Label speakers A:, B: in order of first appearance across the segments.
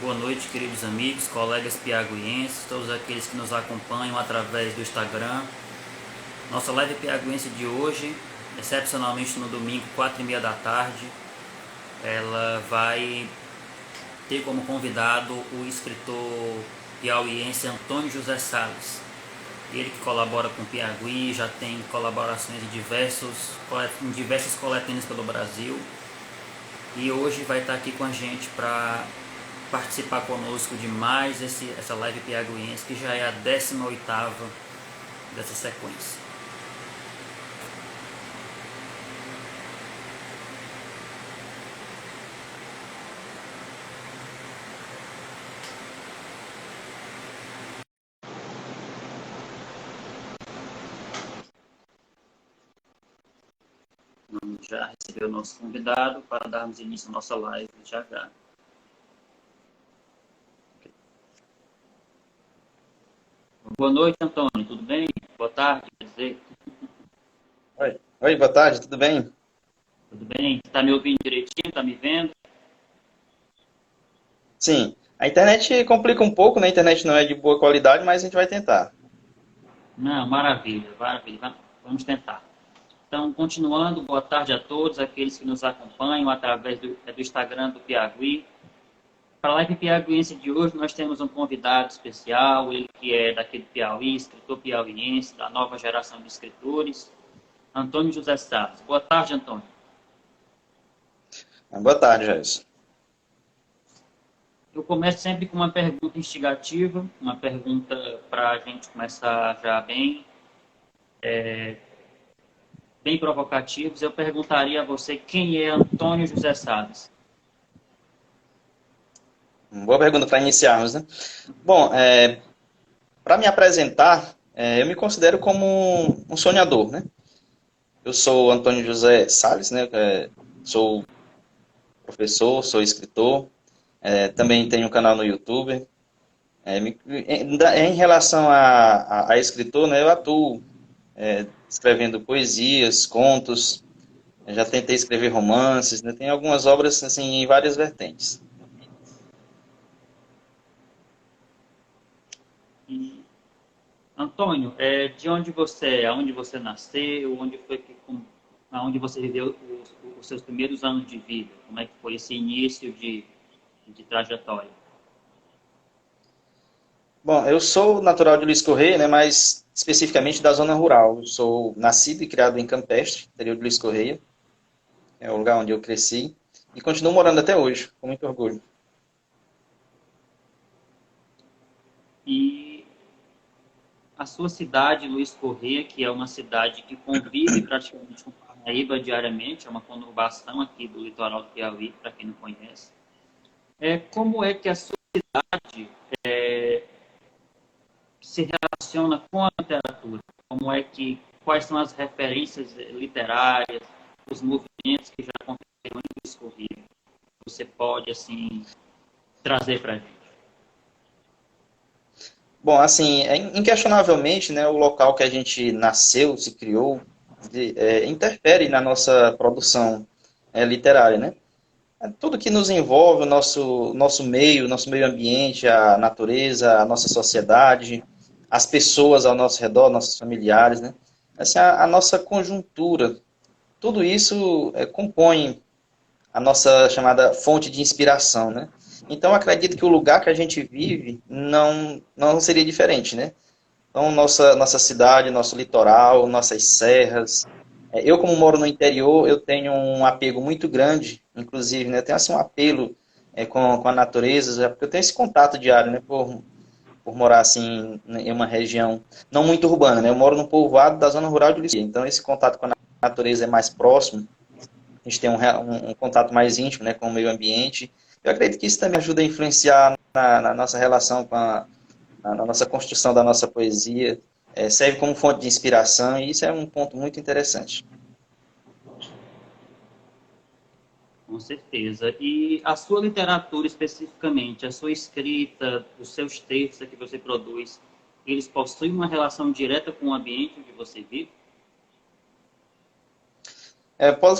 A: Boa noite, queridos amigos, colegas piaguienses, todos aqueles que nos acompanham através do Instagram. Nossa live piaguiense de hoje, excepcionalmente no domingo, 4h30 da tarde, ela vai ter como convidado o escritor piauiense Antônio José Salles. Ele que colabora com o Piauí, já tem colaborações em diversas coletâneas pelo Brasil. E hoje vai estar aqui com a gente para participar conosco de mais essa live piaguiense, que já é a 18ª dessa sequência. Vamos já receber o nosso convidado para darmos início à nossa live já já. Boa noite, Antônio, tudo bem? Boa tarde, quer dizer.
B: Oi, boa tarde, tudo bem?
A: Tudo bem? Está me ouvindo direitinho? Está me vendo?
B: Sim, a internet complica um pouco, né? A internet não é de boa qualidade, mas a gente vai tentar.
A: Não, maravilha, maravilha. Vamos tentar. Então, continuando, boa tarde a todos aqueles que nos acompanham através do Instagram do Piauí. Para a live piauiense de hoje, nós temos um convidado especial, ele que é daqui do Piauí, escritor piauiense, da nova geração de escritores, Antônio José Salles. Boa tarde, Antônio.
B: Boa tarde, Jair.
A: Eu começo sempre com uma pergunta instigativa, uma pergunta para a gente começar já bem provocativos. Eu perguntaria a você quem é Antônio José Salles.
B: Boa pergunta para iniciarmos, né? Bom, para me apresentar, eu me considero como um sonhador, né? Eu sou Antônio José Salles, né? Sou professor, sou escritor, também tenho um canal no YouTube. Em relação a escritor, né? Eu atuo escrevendo poesias, contos. Eu já tentei escrever romances, né? Tem algumas obras assim em várias vertentes.
A: E, Antônio, de onde você é? Aonde você nasceu? Aonde você viveu os seus primeiros anos de vida? Como é que foi esse início de trajetória?
B: Bom, eu sou natural de Luiz Correia, né? Mas especificamente da zona rural. Eu sou nascido e criado em Campestre, interior de Luiz Correia. É o lugar onde eu cresci e continuo morando até hoje, com muito orgulho.
A: E a sua cidade, Luiz Correia, que é uma cidade que convive praticamente com Parnaíba diariamente, é uma conurbação aqui do litoral do Piauí, para quem não conhece. Como é que a sua cidade se relaciona com a literatura? Quais são as referências literárias, os movimentos que já aconteceram em Luiz Correia? Você pode, assim, trazer para a gente.
B: Bom, assim, inquestionavelmente, né, o local que a gente nasceu, se criou, interfere na nossa produção literária, né? Tudo que nos envolve, o nosso meio ambiente, a natureza, a nossa sociedade, as pessoas ao nosso redor, nossos familiares, né? Assim, a nossa conjuntura, tudo isso compõe a nossa chamada fonte de inspiração, né? Então, acredito que o lugar que a gente vive não seria diferente, né? Então, nossa cidade, nosso litoral, nossas serras. Eu, como moro no interior, eu tenho um apego muito grande, inclusive, né? Eu tenho assim, um apelo com a natureza, porque eu tenho esse contato diário, né? Por morar assim em uma região não muito urbana, né? Eu moro no povoado da zona rural de Lisboa, então esse contato com a natureza é mais próximo, a gente tem um contato mais íntimo, né, com o meio ambiente. Eu acredito que isso também ajuda a influenciar na nossa relação na nossa construção da nossa poesia, serve como fonte de inspiração e isso é um ponto muito interessante.
A: Com certeza. E a sua literatura especificamente, a sua escrita, os seus textos que você produz, eles possuem uma relação direta com o ambiente onde você vive?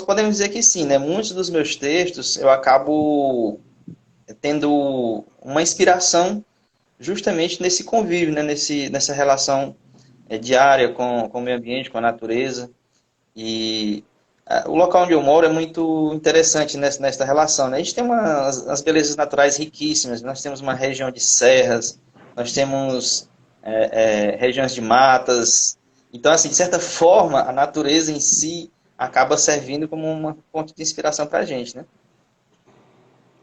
B: Podemos dizer que sim, né? Muitos dos meus textos eu acabo tendo uma inspiração justamente nesse convívio, né? Nessa relação diária com o meio ambiente, com a natureza. E o local onde eu moro é muito interessante nessa relação, né? A gente tem as belezas naturais riquíssimas. Nós temos uma região de serras, nós temos regiões de matas. Então, assim, de certa forma, a natureza em si acaba servindo como uma fonte de inspiração para a gente, né?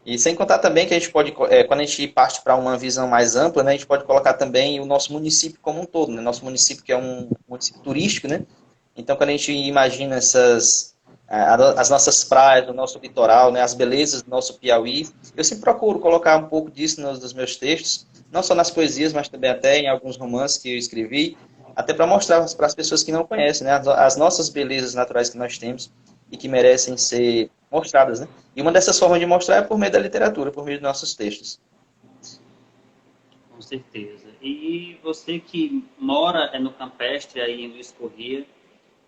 B: E sem contar também que a gente pode, quando a gente parte para uma visão mais ampla, né, a gente pode colocar também o nosso município como um todo, né? Nosso município que é um município turístico, né? Então, quando a gente imagina as nossas praias, o nosso litoral, né, as belezas do nosso Piauí, eu sempre procuro colocar um pouco disso nos meus textos, não só nas poesias, mas também até em alguns romances que eu escrevi, até para mostrar para as pessoas que não conhecem, né, as nossas belezas naturais que nós temos e que merecem ser mostradas, né? E uma dessas formas de mostrar é por meio da literatura, por meio de nossos textos.
A: Com certeza. E você que mora no Campestre, aí em Luiz Corrêa,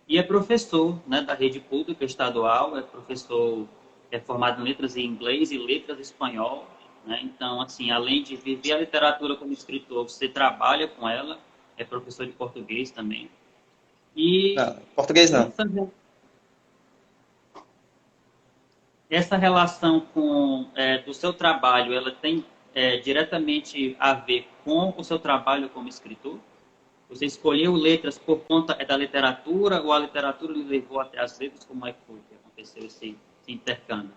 A: e é professor, né, da rede pública estadual, é professor, é formado em letras em inglês e letras em espanhol, né? Então, assim, além de viver a literatura como escritor, você trabalha com ela, é professor de português também. E
B: Não, português não.
A: essa relação do seu trabalho, ela tem diretamente a ver com o seu trabalho como escritor? Você escolheu letras por conta da literatura ou a literatura lhe levou até as letras? Como é que foi que aconteceu esse intercâmbio?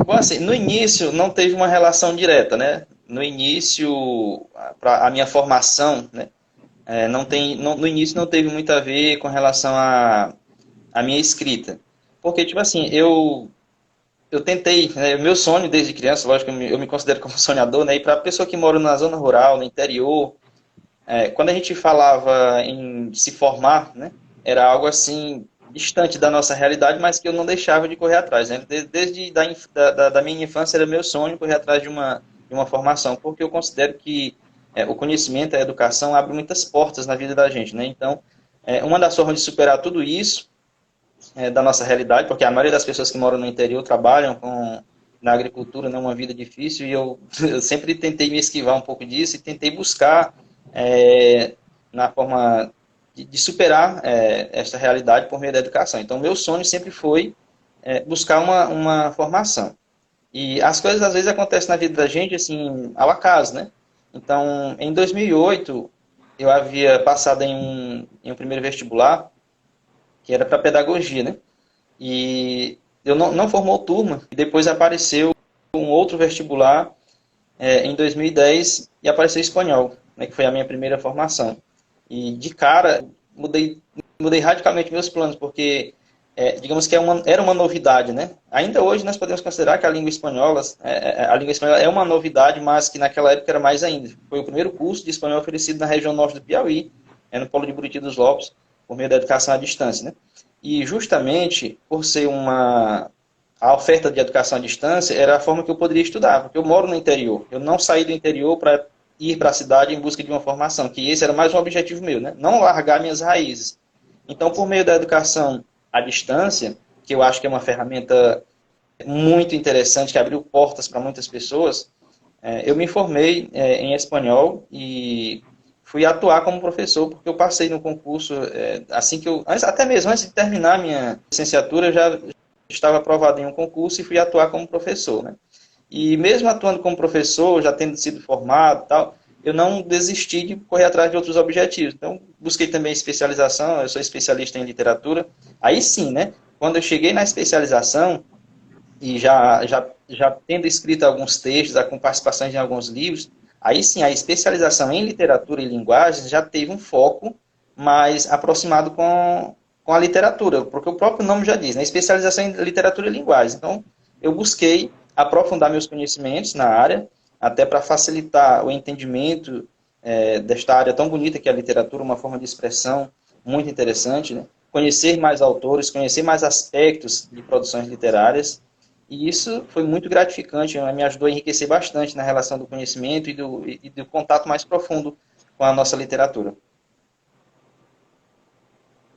B: Bom, assim, no início não teve uma relação direta, né? No início, a minha formação, né? No início não teve muito a ver com relação à minha escrita. Porque, tipo assim, eu tentei, né, meu sonho desde criança, lógico, eu me considero como sonhador, né? E para a pessoa que mora na zona rural, no interior, quando a gente falava em se formar, né, era algo assim distante da nossa realidade, mas que eu não deixava de correr atrás, né? Desde da minha infância era meu sonho correr atrás de uma formação, porque eu considero que o conhecimento, a educação abre muitas portas na vida da gente, né? Então, uma das formas de superar tudo isso da nossa realidade, porque a maioria das pessoas que moram no interior trabalham na agricultura, né, uma vida difícil, e eu sempre tentei me esquivar um pouco disso e tentei buscar na forma de superar esta realidade por meio da educação. Então, meu sonho sempre foi buscar uma formação. E as coisas às vezes acontecem na vida da gente assim, ao acaso, né? Então, em 2008, eu havia passado em um primeiro vestibular, que era para pedagogia, né? E eu não formou turma, e depois apareceu um outro vestibular em 2010 e apareceu espanhol, né, que foi a minha primeira formação. E de cara, mudei radicalmente meus planos, porque digamos que era uma novidade, né? Ainda hoje nós podemos considerar que a língua espanhola é uma novidade, mas que naquela época era mais ainda. Foi o primeiro curso de espanhol oferecido na região norte do Piauí, no Polo de Buriti dos Lopes, por meio da educação à distância, né? E justamente por ser a oferta de educação à distância era a forma que eu poderia estudar, porque eu moro no interior. Eu não saí do interior para ir para a cidade em busca de uma formação, que esse era mais um objetivo meu, né? Não largar minhas raízes. Então, por meio da educação à distância, que eu acho que é uma ferramenta muito interessante, que abriu portas para muitas pessoas, eu me formei em espanhol e fui atuar como professor, porque eu passei no concurso, assim que até mesmo antes de terminar minha licenciatura, eu já estava aprovado em um concurso e fui atuar como professor, né? E mesmo atuando como professor, já tendo sido formado e tal, eu não desisti de correr atrás de outros objetivos. Então, busquei também especialização, eu sou especialista em literatura. Aí sim, né? Quando eu cheguei na especialização, e já tendo escrito alguns textos, com participações em alguns livros, aí sim, a especialização em literatura e linguagens já teve um foco mais aproximado com a literatura, porque o próprio nome já diz, né? Especialização em literatura e linguagens. Então, eu busquei aprofundar meus conhecimentos na área, até para facilitar o entendimento desta área tão bonita que é a literatura, uma forma de expressão muito interessante, né? Conhecer mais autores, conhecer mais aspectos de produções literárias, e isso foi muito gratificante, né? Me ajudou a enriquecer bastante na relação do conhecimento e do contato mais profundo com a nossa literatura.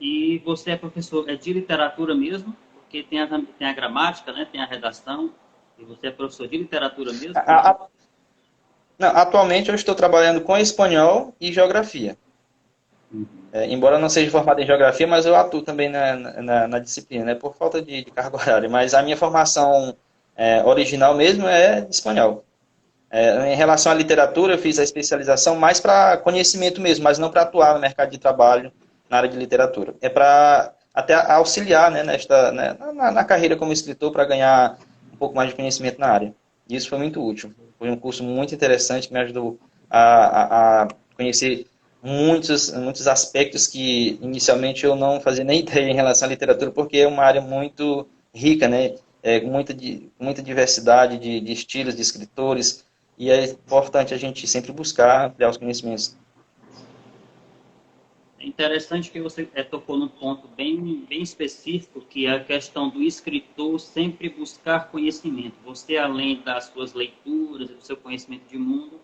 A: E você é professor de literatura mesmo, porque tem a gramática, né? Tem a redação. E você é professor de literatura mesmo?
B: A- a- não, atualmente eu estou trabalhando com espanhol e geografia.
A: Uhum.
B: Embora eu não seja formado em geografia, mas eu atuo também na disciplina, né, por falta de carga horária. Mas a minha formação original mesmo é de espanhol. Em relação à literatura, eu fiz a especialização mais para conhecimento mesmo, mas não para atuar no mercado de trabalho na área de literatura. É para até auxiliar, né, na carreira como escritor, para ganhar um pouco mais de conhecimento na área. E isso foi muito útil. Foi um curso muito interessante que me ajudou a conhecer muitos aspectos que inicialmente eu não fazia nem ideia em relação à literatura, porque é uma área muito rica, né? Muita diversidade de estilos, de escritores, e é importante a gente sempre buscar ampliar os conhecimentos.
A: É interessante que você tocou num ponto bem específico, que é a questão do escritor sempre buscar conhecimento. Você, além das suas leituras, do seu conhecimento de mundo,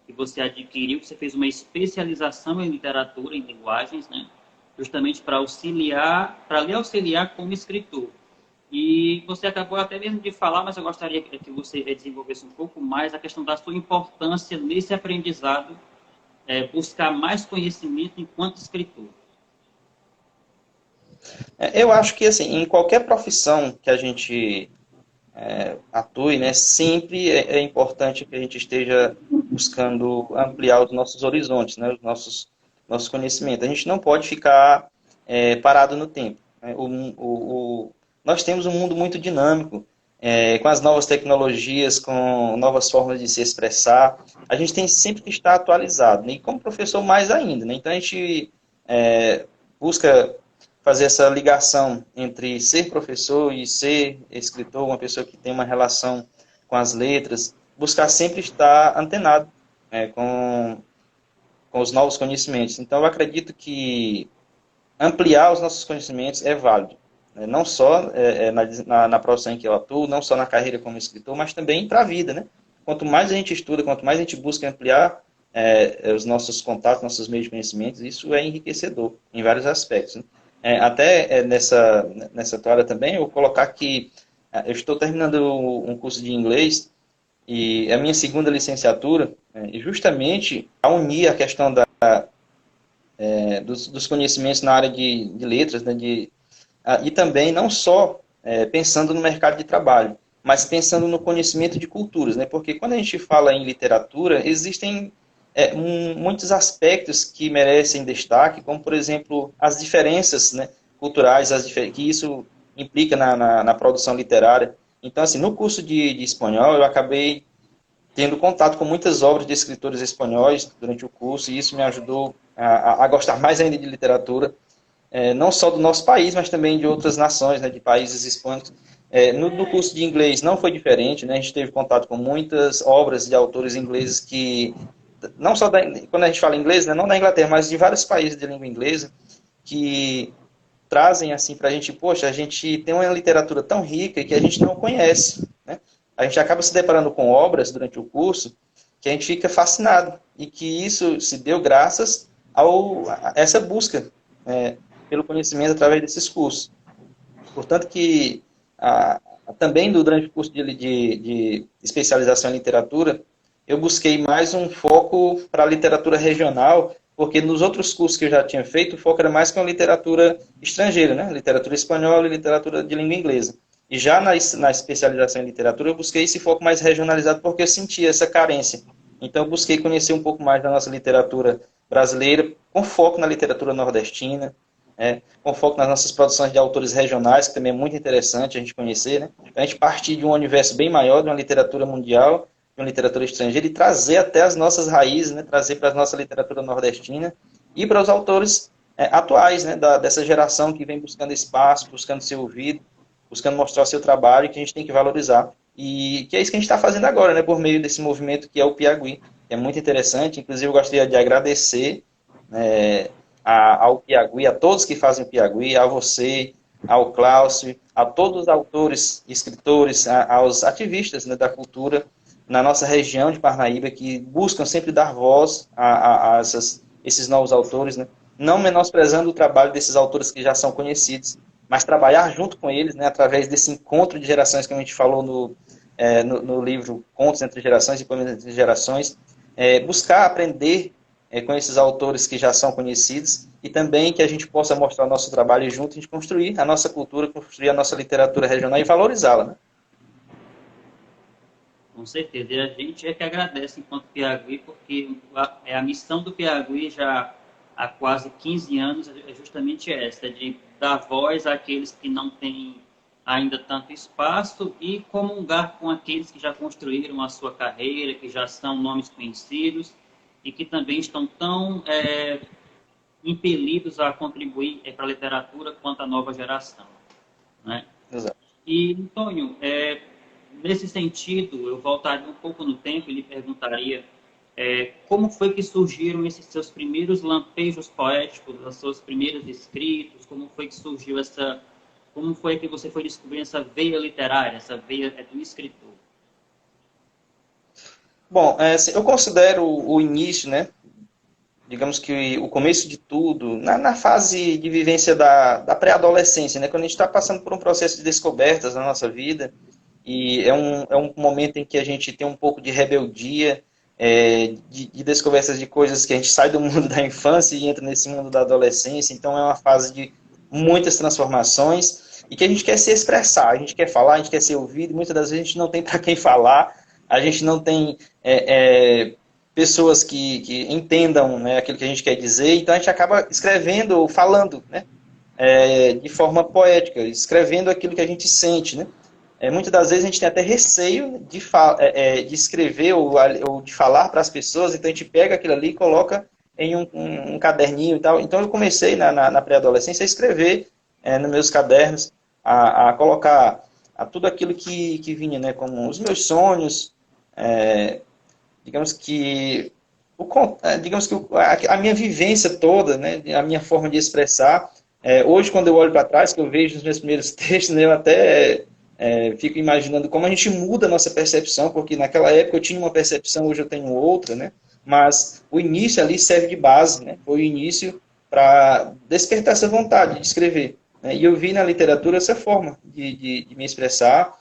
A: que você adquiriu, você fez uma especialização em literatura, em linguagens, né? Justamente para lhe auxiliar como escritor. E você acabou até mesmo de falar, mas eu gostaria que você desenvolvesse um pouco mais a questão da sua importância nesse aprendizado, buscar mais conhecimento enquanto escritor.
B: Eu acho que assim, em qualquer profissão que a gente atue, né, sempre é importante que a gente esteja buscando ampliar os nossos horizontes, né, os nossos conhecimentos. A gente não pode ficar parado no tempo. Né? Nós temos um mundo muito dinâmico, com as novas tecnologias, com novas formas de se expressar. A gente tem sempre que estar atualizado, né? E como professor mais ainda. Né? Então a gente busca fazer essa ligação entre ser professor e ser escritor, uma pessoa que tem uma relação com as letras, buscar sempre estar antenado com os novos conhecimentos. Então, eu acredito que ampliar os nossos conhecimentos é válido. Né? Não só na profissão em que eu atuo, não só na carreira como escritor, mas também para a vida. Né? Quanto mais a gente estuda, quanto mais a gente busca ampliar os nossos contatos, nossos meios de conhecimentos, isso é enriquecedor em vários aspectos. Né? Nessa toalha também, eu vou colocar que eu estou terminando um curso de inglês e a minha segunda licenciatura, e justamente a unir a questão dos conhecimentos na área de letras, né, e também não só pensando no mercado de trabalho, mas pensando no conhecimento de culturas, né, porque quando a gente fala em literatura, existem muitos aspectos que merecem destaque, como, por exemplo, as diferenças, né, culturais, que isso implica na produção literária. Então, assim, no curso de espanhol, eu acabei tendo contato com muitas obras de escritores espanhóis durante o curso, e isso me ajudou a gostar mais ainda de literatura, não só do nosso país, mas também de outras nações, né, de países hispânicos. No curso de inglês não foi diferente, né, a gente teve contato com muitas obras de autores ingleses que, não só quando a gente fala inglês, né, não da Inglaterra, mas de vários países de língua inglesa, que trazem assim para a gente, poxa, a gente tem uma literatura tão rica que a gente não conhece, né? A gente acaba se deparando com obras durante o curso que a gente fica fascinado e que isso se deu graças a essa busca pelo conhecimento através desses cursos. Portanto que também durante o curso de especialização em literatura, eu busquei mais um foco para a literatura regional, porque nos outros cursos que eu já tinha feito, o foco era mais com a literatura estrangeira, né? Literatura espanhola e literatura de língua inglesa. E já na especialização em literatura, eu busquei esse foco mais regionalizado, porque eu sentia essa carência. Então, eu busquei conhecer um pouco mais da nossa literatura brasileira, com foco na literatura nordestina, com foco nas nossas produções de autores regionais, que também é muito interessante a gente conhecer. Né? A gente partir de um universo bem maior, de uma literatura mundial, de uma literatura estrangeira, e trazer até as nossas raízes, né? Trazer para a nossa literatura nordestina e para os autores atuais, né? Dessa geração que vem buscando espaço, buscando ser ouvido, buscando mostrar o seu trabalho, que a gente tem que valorizar. E que é isso que a gente está fazendo agora, né? Por meio desse movimento que é o Piauí. É muito interessante, inclusive eu gostaria de agradecer ao Piauí, a todos que fazem o Piauí, a você, ao Cláudio, a todos os autores, escritores, aos ativistas, né, da cultura na nossa região de Parnaíba, que buscam sempre dar voz a esses novos autores, né? Não menosprezando o trabalho desses autores que já são conhecidos, mas trabalhar junto com eles, né, através desse encontro de gerações que a gente falou no livro Contos entre Gerações e Poemas entre Gerações, buscar aprender com esses autores que já são conhecidos e também que a gente possa mostrar o nosso trabalho junto, a gente construir a nossa cultura, construir a nossa literatura regional e valorizá-la, né?
A: Com certeza. E a gente é que agradece enquanto Piauí, porque a missão do Piauí já há quase 15 anos é justamente essa, de dar voz àqueles que não têm ainda tanto espaço e comungar com aqueles que já construíram a sua carreira, que já são nomes conhecidos e que também estão tão impelidos a contribuir para a literatura quanto a nova geração, né?
B: Exato.
A: E, Antônio, nesse sentido, eu voltaria um pouco no tempo e lhe perguntaria como foi que surgiram esses seus primeiros lampejos poéticos, os seus primeiros escritos, como foi que surgiu como foi que você foi descobrindo essa veia literária, essa veia do escritor?
B: Bom, eu considero o início, né? Digamos que o começo de tudo, na fase de vivência da pré-adolescência, né? Quando a gente está passando por um processo de descobertas na nossa vida, e é um momento em que a gente tem um pouco de rebeldia, de descobertas de coisas que a gente sai do mundo da infância e entra nesse mundo da adolescência, então é uma fase de muitas transformações, e que a gente quer se expressar, a gente quer falar, a gente quer ser ouvido, e muitas das vezes a gente não tem para quem falar, a gente não tem pessoas que entendam, né, aquilo que a gente quer dizer, então a gente acaba escrevendo ou falando, né, de forma poética, escrevendo aquilo que a gente sente, né. Muitas das vezes a gente tem até receio de escrever ou de falar para as pessoas, então a gente pega aquilo ali e coloca em um caderninho e tal. Então eu comecei na pré-adolescência a escrever nos meus cadernos, a colocar tudo aquilo que vinha, né, como os meus sonhos, digamos que a minha vivência toda, né, a minha forma de expressar. Hoje, quando eu olho para trás, que eu vejo os meus primeiros textos, né, eu até fico imaginando como a gente muda a nossa percepção, porque naquela época eu tinha uma percepção, hoje eu tenho outra, né? Mas o início ali serve de base, né? Foi o início para despertar essa vontade de escrever, né? E eu vi na literatura essa forma de me expressar,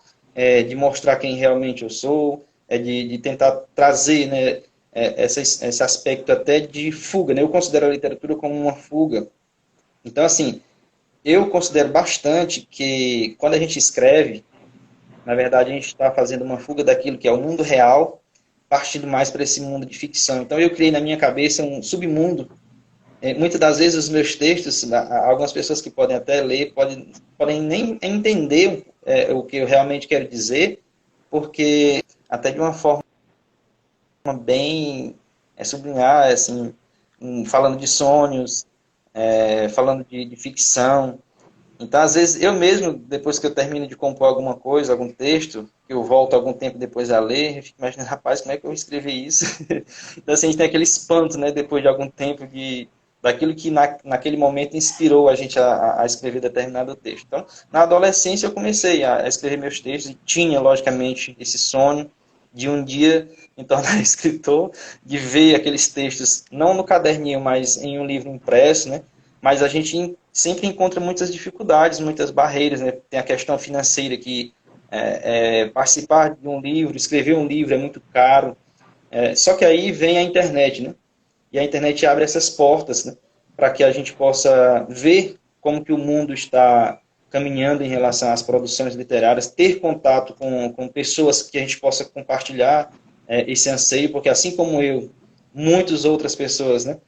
B: de mostrar quem realmente eu sou, de tentar trazer, né, esse aspecto até de fuga, né? Eu considero a literatura como uma fuga. Então, assim, eu considero bastante que quando a gente escreve, na verdade a gente está fazendo uma fuga daquilo que é o mundo real, partindo mais para esse mundo de ficção. Então eu criei na minha cabeça um submundo. Muitas das vezes os meus textos, algumas pessoas que podem até ler, podem nem entender o que eu realmente quero dizer, porque até de uma forma bem sublinhar, assim, falando de sonhos, falando de ficção. Então, às vezes, eu mesmo, depois que eu termino de compor alguma coisa, algum texto, que eu volto algum tempo depois a ler, eu fico imaginando, rapaz, como é que eu escrevi isso? Então, assim, a gente tem aquele espanto, né, depois de algum tempo, daquilo que naquele momento inspirou a gente a escrever determinado texto. Então, na adolescência, eu comecei a escrever meus textos e tinha, logicamente, esse sonho de um dia me tornar escritor, de ver aqueles textos, não no caderninho, mas em um livro impresso, né? Mas a gente sempre encontra muitas dificuldades, muitas barreiras, né? Tem a questão financeira que participar de um livro, escrever um livro é muito caro. Só que aí vem a internet, né? E a internet abre essas portas, né? Para que a gente possa ver como que o mundo está caminhando em relação às produções literárias, ter contato com pessoas que a gente possa compartilhar esse anseio, porque assim como eu, muitas outras pessoas, né?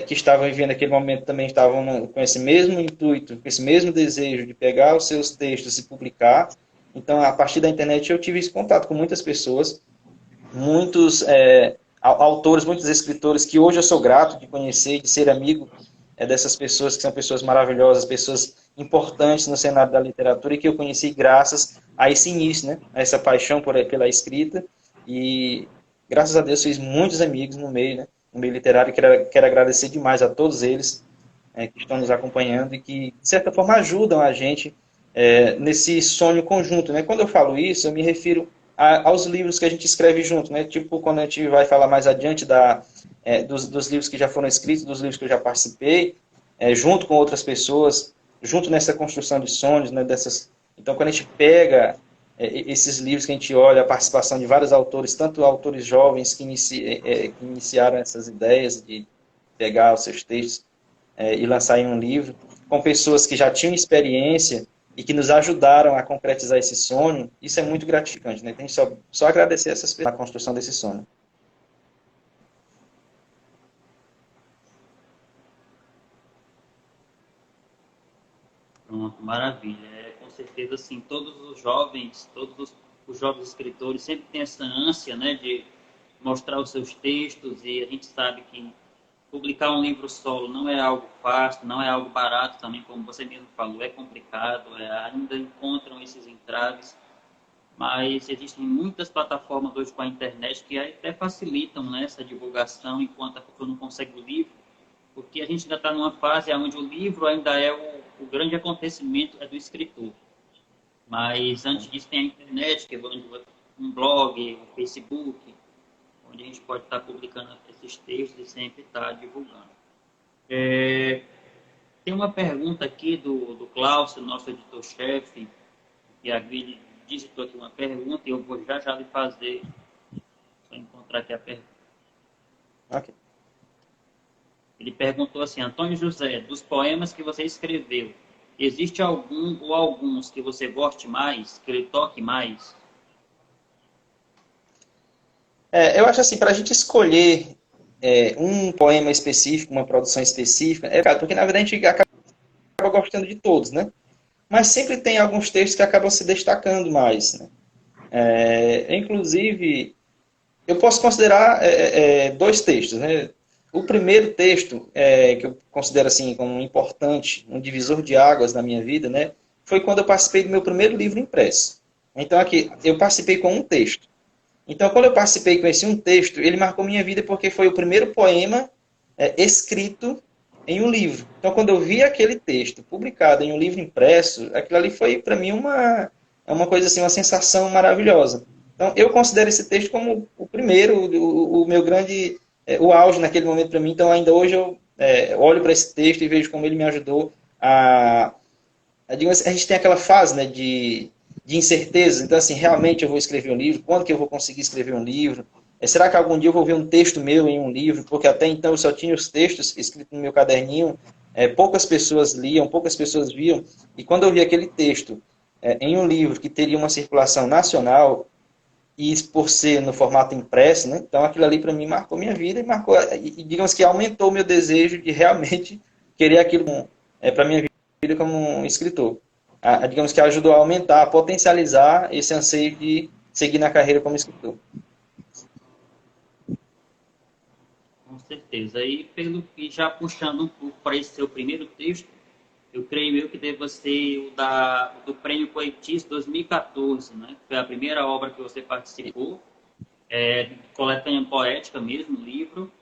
B: Que estavam vivendo aquele momento também estavam com esse mesmo intuito, com esse mesmo desejo de pegar os seus textos e publicar. Então, a partir da internet, eu tive esse contato com muitas pessoas, muitos autores, muitos escritores que hoje eu sou grato de conhecer, de ser amigo dessas pessoas, que são pessoas maravilhosas, pessoas importantes no cenário da literatura e que eu conheci graças a esse início, né? A essa paixão pela escrita. E, graças a Deus, fiz muitos amigos no meio, né? No meio literário. Quero agradecer demais a todos eles que estão nos acompanhando e que, de certa forma, ajudam a gente nesse sonho conjunto, né? Quando eu falo isso, eu me refiro aos livros que a gente escreve junto, né? Tipo, quando a gente vai falar mais adiante dos livros que já foram escritos, dos livros que eu já participei, junto com outras pessoas, junto nessa construção de sonhos, né? Então, quando a gente pega esses livros que a gente olha, a participação de vários autores, tanto autores jovens que iniciaram essas ideias de pegar os seus textos e lançar em um livro, com pessoas que já tinham experiência e que nos ajudaram a concretizar esse sonho, isso é muito gratificante, né? Tem só agradecer essas pessoas na construção desse sonho.
A: Pronto, maravilha. Com certeza, assim, todos os jovens, os jovens escritores sempre têm essa ânsia, né, de mostrar os seus textos, e a gente sabe que publicar um livro solo não é algo fácil, não é algo barato também, como você mesmo falou, é complicado, ainda encontram esses entraves, mas existem muitas plataformas hoje com a internet que até facilitam, né, essa divulgação enquanto a pessoa não consegue o livro, porque a gente ainda está numa fase onde o livro ainda é o grande acontecimento é do escritor. Mas antes disso tem a internet, que é um blog, um Facebook, onde a gente pode estar publicando esses textos e sempre estar divulgando. Tem uma pergunta aqui do Klaus, nosso editor-chefe, e a Gui digitou aqui uma pergunta e eu vou já lhe fazer, só encontrar aqui a pergunta.
B: Ok.
A: Ele perguntou assim: Antônio José, dos poemas que você escreveu, existe algum ou alguns que você goste mais, que lhe toque mais?
B: Eu acho assim, para a gente escolher um poema específico, uma produção específica, porque na verdade a gente acaba gostando de todos, né? Mas sempre tem alguns textos que acabam se destacando mais, né? Inclusive, eu posso considerar dois textos, né? O primeiro texto, que eu considero assim como importante, um divisor de águas na minha vida, né? Foi quando eu participei do meu primeiro livro impresso. Então aqui, eu participei com um texto. Então, quando eu participei com esse um texto, ele marcou minha vida porque foi o primeiro poema escrito em um livro. Então, quando eu vi aquele texto publicado em um livro impresso, aquilo ali foi, para mim, uma coisa assim, uma sensação maravilhosa. Então, eu considero esse texto como o primeiro, o meu grande, o auge naquele momento para mim. Então, ainda hoje eu olho para esse texto e vejo como ele me ajudou digamos, a gente tem aquela fase, né, de incerteza. Então, assim, realmente eu vou escrever um livro? Quando que eu vou conseguir escrever um livro? Será que algum dia eu vou ver um texto meu em um livro? Porque até então eu só tinha os textos escritos no meu caderninho, poucas pessoas liam, poucas pessoas viam. E quando eu vi aquele texto em um livro que teria uma circulação nacional, e por ser no formato impresso, né, então aquilo ali para mim marcou minha vida e digamos que aumentou o meu desejo de realmente querer aquilo para minha vida como um escritor. Digamos que ajudou a aumentar, a potencializar esse anseio de seguir na carreira como escritor.
A: Com certeza. E já puxando um pouco para esse seu primeiro texto, eu creio eu que deva ser do Prêmio Poetis 2014, né? Foi a primeira obra que você participou, coletânea poética mesmo, livro.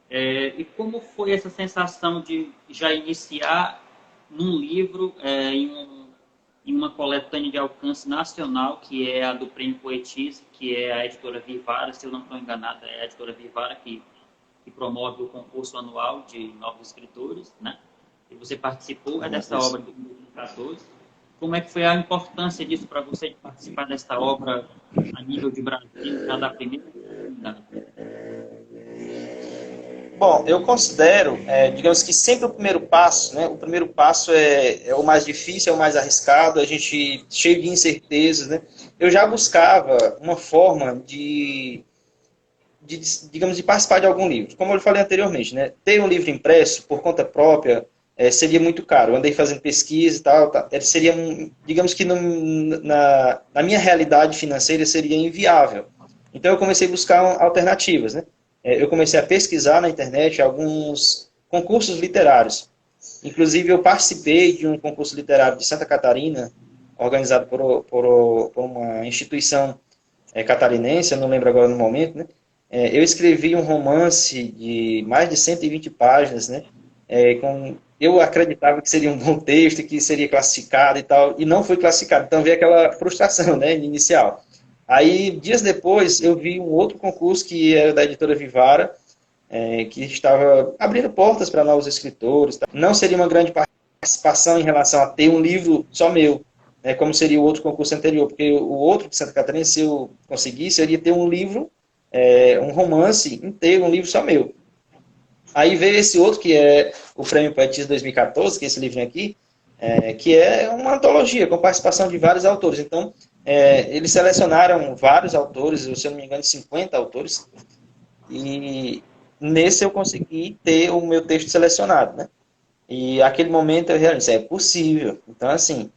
A: E como foi essa sensação de já iniciar num livro, em uma coletânea de alcance nacional, que é a do Prêmio Poetis, que é a editora Vivara, se eu não estou enganado, é a editora Vivara que promove o concurso anual de novos escritores, né? E você participou dessa obra de 2014. Como é que foi a importância disso para você, de participar dessa obra a nível de Brasil, já da primeira oportunidade?
B: Bom, eu considero, digamos que sempre o primeiro passo, né? O primeiro passo é o mais difícil, é o mais arriscado, a gente cheio de incertezas, né? Eu já buscava uma forma digamos, de participar de algum livro. Como eu falei anteriormente, né? Ter um livro impresso por conta própria seria muito caro. Eu andei fazendo pesquisa e tal, seria, digamos que na minha realidade financeira seria inviável. Então eu comecei a buscar alternativas, né? Eu comecei a pesquisar na internet alguns concursos literários. Inclusive eu participei de um concurso literário de Santa Catarina, organizado por uma instituição catarinense, eu não lembro agora no momento, né? Eu escrevi um romance de mais de 120 páginas, né? Eu acreditava que seria um bom texto, que seria classificado e tal, e não foi classificado. Então veio aquela frustração, né, inicial. Aí, dias depois, eu vi um outro concurso que era da editora Vivara, que estava abrindo portas para novos escritores. Não seria uma grande participação em relação a ter um livro só meu, como seria o outro concurso anterior, porque o outro de Santa Catarina, se eu conseguisse, seria ter um livro, um romance inteiro, um livro só meu. Aí veio esse outro, que é o Prêmio Poetis 2014, que é esse livrinho aqui, que é uma antologia, com participação de vários autores. Então, eles selecionaram vários autores, se eu não me engano, 50 autores, e nesse eu consegui ter o meu texto selecionado, né? E aquele momento eu realizei, é possível. Então, assim,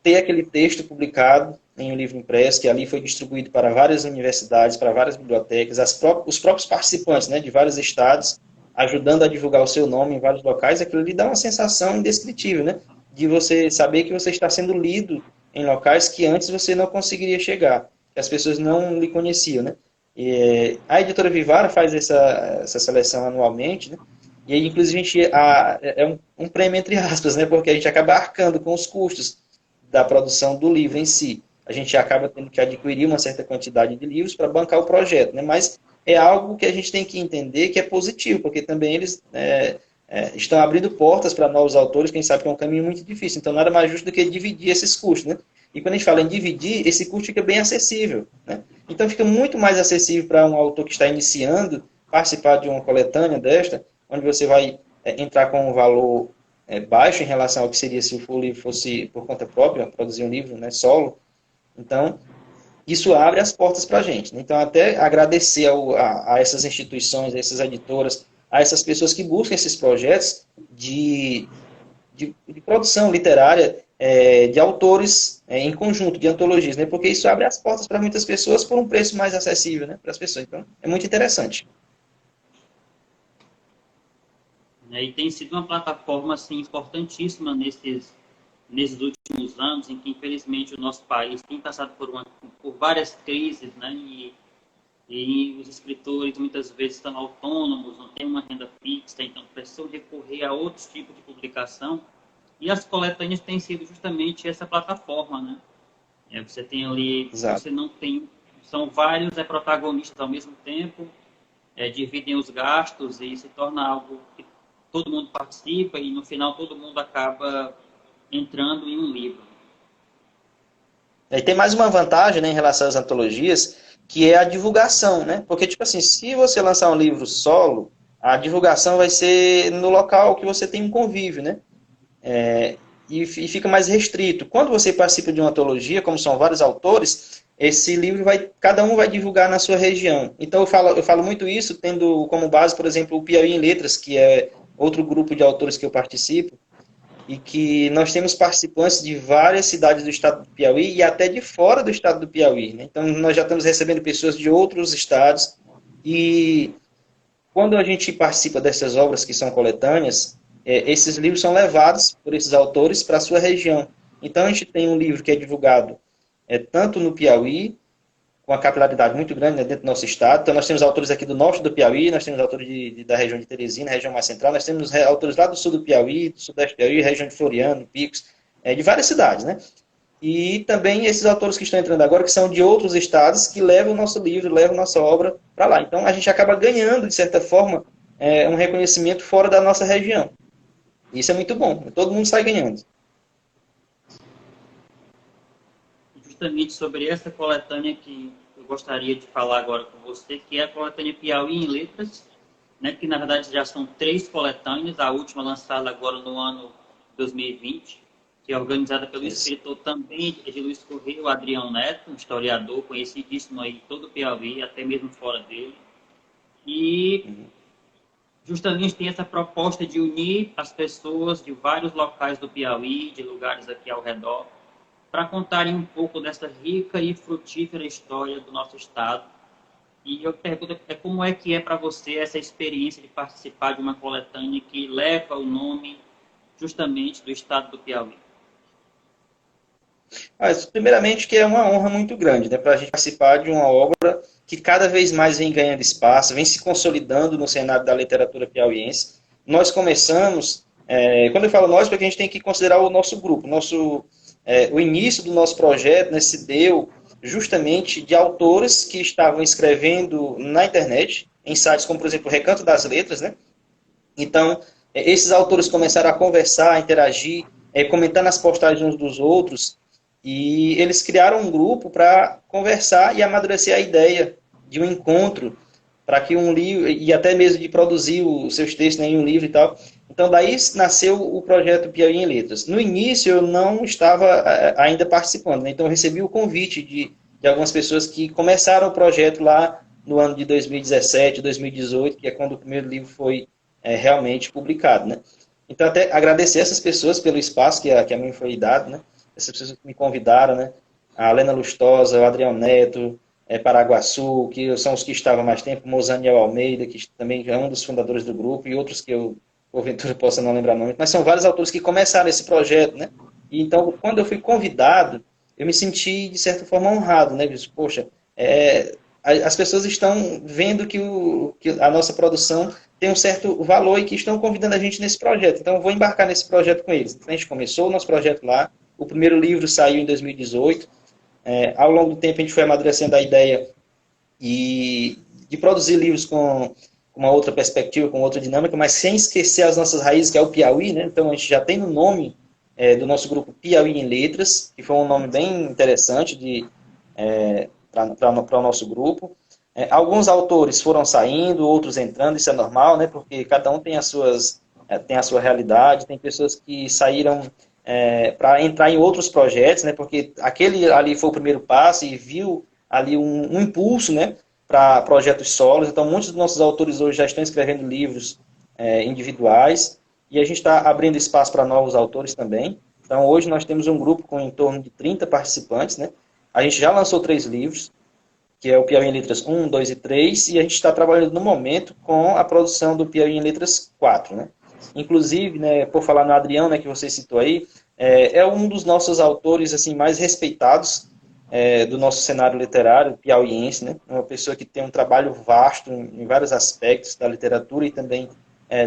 B: ter aquele texto publicado em um livro impresso, que ali foi distribuído para várias universidades, para várias bibliotecas, os próprios participantes, né, de vários estados, ajudando a divulgar o seu nome em vários locais, aquilo lhe dá uma sensação indescritível, né, de você saber que você está sendo lido em locais que antes você não conseguiria chegar, que as pessoas não lhe conheciam, né. E, a editora Vivara faz essa seleção anualmente, né, e aí, inclusive, a gente, é um prêmio entre aspas, né, porque a gente acaba arcando com os custos da produção do livro em si. A gente acaba tendo que adquirir uma certa quantidade de livros para bancar o projeto, né? Mas é algo que a gente tem que entender que é positivo, porque também eles estão abrindo portas para novos autores, quem sabe que é um caminho muito difícil. Então, nada mais justo do que dividir esses custos, né? E quando a gente fala em dividir, esse custo fica bem acessível, né? Então, fica muito mais acessível para um autor que está iniciando participar de uma coletânea desta, onde você vai entrar com um valor baixo em relação ao que seria se o livro fosse por conta própria, produzir um livro, né, solo. Então, isso abre as portas para a gente, né? Então, até agradecer a essas instituições, a essas editoras, a essas pessoas que buscam esses projetos de produção literária de autores em conjunto, de antologias, né? Porque isso abre as portas para muitas pessoas por um preço mais acessível, né, para as pessoas. Então, é muito interessante.
A: E tem sido uma plataforma assim, importantíssima nesses últimos anos, em que, infelizmente, o nosso país tem passado por várias crises, né? E os escritores muitas vezes estão autônomos, não têm uma renda fixa, então precisam recorrer a outros tipos de publicação. E as coletâneas têm sido justamente essa plataforma, né? Você tem ali,
B: Exato.
A: você não tem, são vários protagonistas ao mesmo tempo, dividem os gastos e se torna algo que todo mundo participa e no final todo mundo acaba entrando em um livro.
B: E tem mais uma vantagem, né, em relação às antologias, que é a divulgação, né? Porque, tipo assim, se você lançar um livro solo, a divulgação vai ser no local que você tem um convívio, né? E fica mais restrito. Quando você participa de uma antologia, como são vários autores, esse livro cada um vai divulgar na sua região. Então eu falo muito isso, tendo como base, por exemplo, o Piauí em Letras, que é outro grupo de autores que eu participo, e que nós temos participantes de várias cidades do estado do Piauí e até de fora do estado do Piauí, né? Então nós já estamos recebendo pessoas de outros estados, e quando a gente participa dessas obras que são coletâneas, esses livros são levados por esses autores para a sua região. Então a gente tem um livro que é divulgado tanto no Piauí, com uma capilaridade muito grande, né, dentro do nosso estado. Então nós temos autores aqui do norte do Piauí, nós temos autores da região de Teresina, região mais central, nós temos autores lá do sul do Piauí, do sudeste do Piauí, região de Floriano, Picos, de várias cidades, né? E também esses autores que estão entrando agora, que são de outros estados, que levam o nosso livro, levam nossa obra para lá. Então a gente acaba ganhando, de certa forma, um reconhecimento fora da nossa região. Isso é muito bom, todo mundo sai ganhando.
A: Justamente sobre essa coletânea que eu gostaria de falar agora com você, que é a coletânea Piauí em Letras, né, que na verdade já são 3 coletâneas, a última lançada agora no ano 2020, que é organizada pelo escritor também de Luiz Correia, o Adrião Neto, um historiador conhecidíssimo aí em todo o Piauí, até mesmo fora dele. E justamente tem essa proposta de unir as pessoas de vários locais do Piauí, de lugares aqui ao redor, para contarem um pouco dessa rica e frutífera história do nosso estado. E eu pergunto como é que é para você essa experiência de participar de uma coletânea que leva o nome justamente do estado do Piauí?
B: Primeiramente que é uma honra muito grande, né, para a gente participar de uma obra que cada vez mais vem ganhando espaço, vem se consolidando no cenário da literatura piauiense. Nós começamos, quando eu falo nós, porque a gente tem que considerar o nosso grupo, o início do nosso projeto, né, se deu justamente de autores que estavam escrevendo na internet, em sites como, por exemplo, o Recanto das Letras, né? Então, esses autores começaram a conversar, a interagir, comentando as postagens uns dos outros, e eles criaram um grupo para conversar e amadurecer a ideia de um encontro, para que um livro, e até mesmo de produzir os seus textos em um livro e tal. Então, daí nasceu o projeto Piauí em Letras. No início, eu não estava ainda participando, né? Então, eu recebi o convite de algumas pessoas que começaram o projeto lá no ano de 2017, 2018, que é quando o primeiro livro foi realmente publicado, né? Então, até agradecer essas pessoas pelo espaço que a mim foi dado, né? Essas pessoas que me convidaram, né? A Helena Lustosa, o Adriano Neto, Paraguaçu, que são os que estavam mais tempo, Mozaniel Almeida, que também é um dos fundadores do grupo, e outros que eu, porventura, possa não lembrar nome, mas são vários autores que começaram esse projeto, né? E então, quando eu fui convidado, eu me senti, de certa forma, honrado, né? Poxa, as pessoas estão vendo que a nossa produção tem um certo valor e que estão convidando a gente nesse projeto. Então, eu vou embarcar nesse projeto com eles. Então, a gente começou o nosso projeto lá, o primeiro livro saiu em 2018, ao longo do tempo a gente foi amadurecendo a ideia e de produzir livros com uma outra perspectiva, com outra dinâmica, mas sem esquecer as nossas raízes, que é o Piauí, né? Então a gente já tem no nome do nosso grupo Piauí em Letras, que foi um nome bem interessante para o nosso grupo. Alguns autores foram saindo, outros entrando, isso é normal, né? Porque cada um tem tem a sua realidade, tem pessoas que saíram para entrar em outros projetos, né? Porque aquele ali foi o primeiro passo e viu ali um impulso, né? Para projetos solos. Então, muitos dos nossos autores hoje já estão escrevendo livros individuais e a gente está abrindo espaço para novos autores também. Então, hoje nós temos um grupo com em torno de 30 participantes, né? A gente já lançou 3 livros, que é o Piauí em Letras 1, 2 e 3, e a gente está trabalhando no momento com a produção do Piauí em Letras 4, né? Inclusive, né, por falar no Adriano, né, que você citou aí, é um dos nossos autores assim mais respeitados do nosso cenário literário piauiense, né? Uma pessoa que tem um trabalho vasto em vários aspectos da literatura e também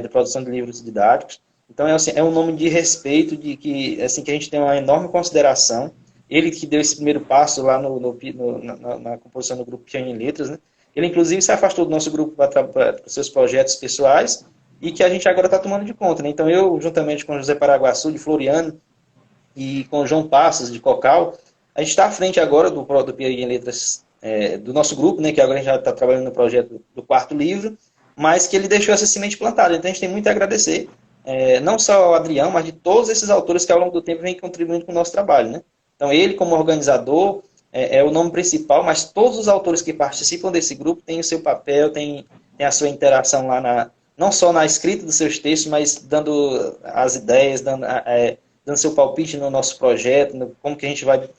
B: da produção de livros didáticos. Então, assim, é um nome de respeito, de que, assim, que a gente tem uma enorme consideração. Ele que deu esse primeiro passo lá na composição do grupo Piauí em Letras, né? Ele, inclusive, se afastou do nosso grupo para os seus projetos pessoais e que a gente agora está tomando de conta, né? Então, eu, juntamente com José Paraguaçu, de Floriano, e com o João Passos, de Cocal, a gente está à frente agora do Piauí em Letras, do nosso grupo, né? Que agora a gente já está trabalhando no projeto do 4º livro, mas que ele deixou essa semente plantada. Então, a gente tem muito a agradecer, não só ao Adriano, mas de todos esses autores que ao longo do tempo vêm contribuindo com o nosso trabalho, né? Então, ele, como organizador, é o nome principal, mas todos os autores que participam desse grupo têm o seu papel, têm a sua interação lá, não só na escrita dos seus textos, mas dando as ideias, dando seu palpite no nosso projeto, como que a gente vai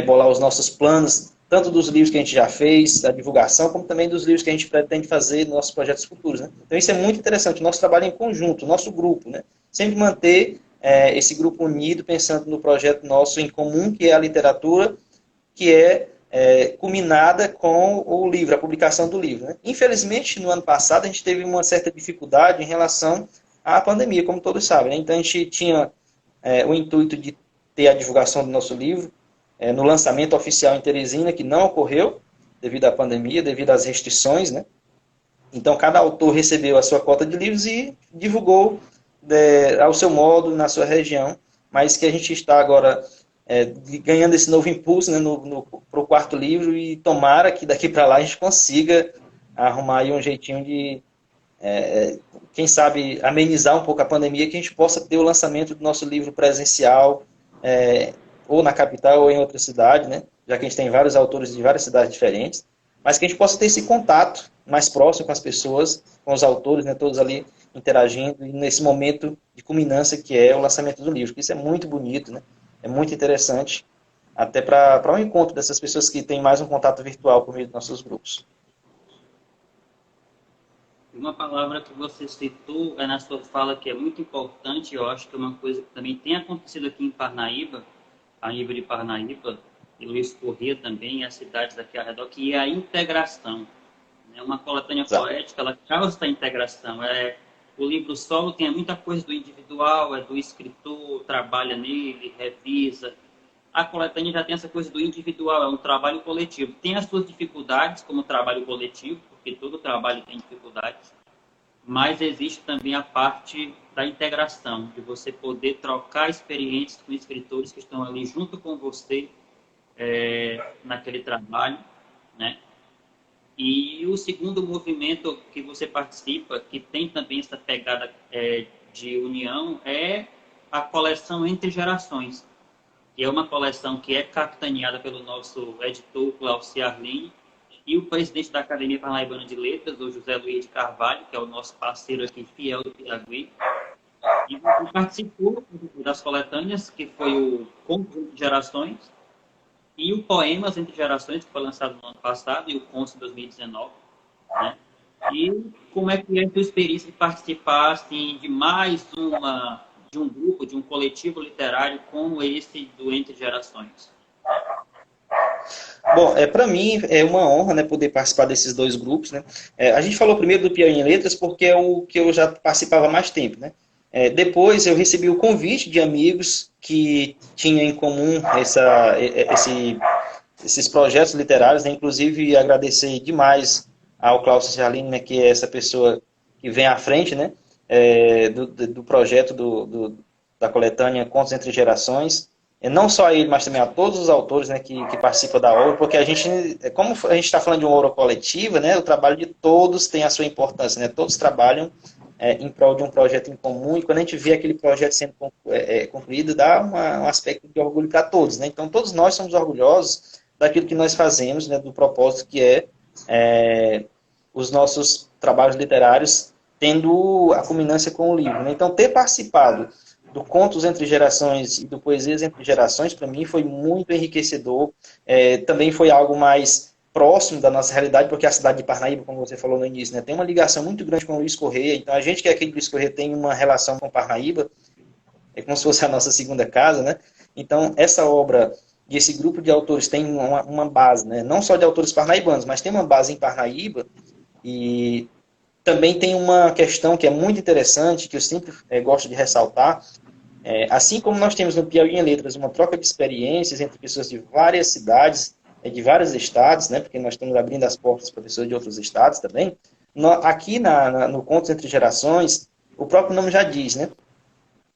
B: bolar os nossos planos, tanto dos livros que a gente já fez, da divulgação, como também dos livros que a gente pretende fazer nos nossos projetos futuros, né? Então, isso é muito interessante, o nosso trabalho em conjunto, o nosso grupo, né? Sempre manter esse grupo unido, pensando no projeto nosso em comum, que é a literatura, que culminada com o livro, a publicação do livro, né? Infelizmente, no ano passado, a gente teve uma certa dificuldade em relação à pandemia, como todos sabem, né? Então, a gente tinha o intuito de ter a divulgação do nosso livro no lançamento oficial em Teresina, que não ocorreu devido à pandemia, devido às restrições, né? Então, cada autor recebeu a sua cota de livros e divulgou ao seu modo, na sua região, mas que a gente está agora ganhando esse novo impulso, né, para o 4º livro, e tomara que daqui para lá a gente consiga arrumar aí um jeitinho de, quem sabe, amenizar um pouco a pandemia, que a gente possa ter o lançamento do nosso livro presencial, ou na capital ou em outra cidade, né, já que a gente tem vários autores de várias cidades diferentes, mas que a gente possa ter esse contato mais próximo com as pessoas, com os autores, né, todos ali interagindo, e nesse momento de culminância que é o lançamento do livro, que isso é muito bonito, né? É muito interessante, até para um encontro dessas pessoas que têm mais um contato virtual por meio dos nossos grupos.
A: Uma palavra que você citou na sua fala que é muito importante, eu acho que é uma coisa que também tem acontecido aqui em Parnaíba, a nível de Parnaíba, e Luiz Corrêa também, e as cidades aqui ao redor, que é a integração. Uma coletânea poética, ela causa a integração. O livro solo tem muita coisa do individual, do escritor, trabalha nele, revisa. A coletânea já tem essa coisa do individual, é um trabalho coletivo. Tem as suas dificuldades como trabalho coletivo, porque todo trabalho tem dificuldades, mas existe também a parte da integração, de você poder trocar experiências com escritores que estão ali junto com você naquele trabalho, né? E o segundo movimento que você participa, que tem também essa pegada de união, é a coleção Entre Gerações, que é uma coleção que é capitaneada pelo nosso editor, Glaucio Arlini, e o presidente da Academia Parnaibana de Letras, o José Luiz de Carvalho, que é o nosso parceiro aqui, fiel do Piauí. E participou das coletâneas, que foi o Contos Entre Gerações, e o Poemas Entre Gerações, que foi lançado no ano passado, e o Contos em 2019. Né? E como é que é a sua experiência de participar assim, de de um grupo, de um coletivo literário como esse do Entre Gerações?
B: Bom, para mim é uma honra, né, poder participar desses dois grupos, né? A gente falou primeiro do Piauí em Letras porque é o que eu já participava há mais tempo, né? Depois eu recebi o convite de amigos que tinham em comum esses projetos literários, né? Inclusive agradecer demais ao Cláudio Cialini, né, que é essa pessoa que vem à frente, né, do projeto da coletânea Contos Entre Gerações. Não só a ele, mas também a todos os autores, né, que participam da obra, porque a gente, como a gente está falando de uma obra coletiva, né, o trabalho de todos tem a sua importância, né, todos trabalham em prol de um projeto em comum, e quando a gente vê aquele projeto sendo concluído, dá um aspecto de orgulho para todos, né, então todos nós somos orgulhosos daquilo que nós fazemos, né, do propósito que os nossos trabalhos literários tendo a culminância com o livro, né, então ter participado do Contos Entre Gerações e do Poesias Entre Gerações, para mim, foi muito enriquecedor. Também foi algo mais próximo da nossa realidade, porque a cidade de Parnaíba, como você falou no início, né, tem uma ligação muito grande com o Luiz Correia. Então, a gente que é aqui do Luiz Correia tem uma relação com Parnaíba, é como se fosse a nossa segunda casa, né? Então, essa obra e esse grupo de autores tem uma base, né, não só de autores parnaibanos, mas tem uma base em Parnaíba, e também tem uma questão que é muito interessante, que eu sempre gosto de ressaltar. Assim como nós temos no Piauí em Letras uma troca de experiências entre pessoas de várias cidades, de vários estados, né, porque nós estamos abrindo as portas para pessoas de outros estados também, aqui no Contos Entre Gerações, o próprio nome já diz, né,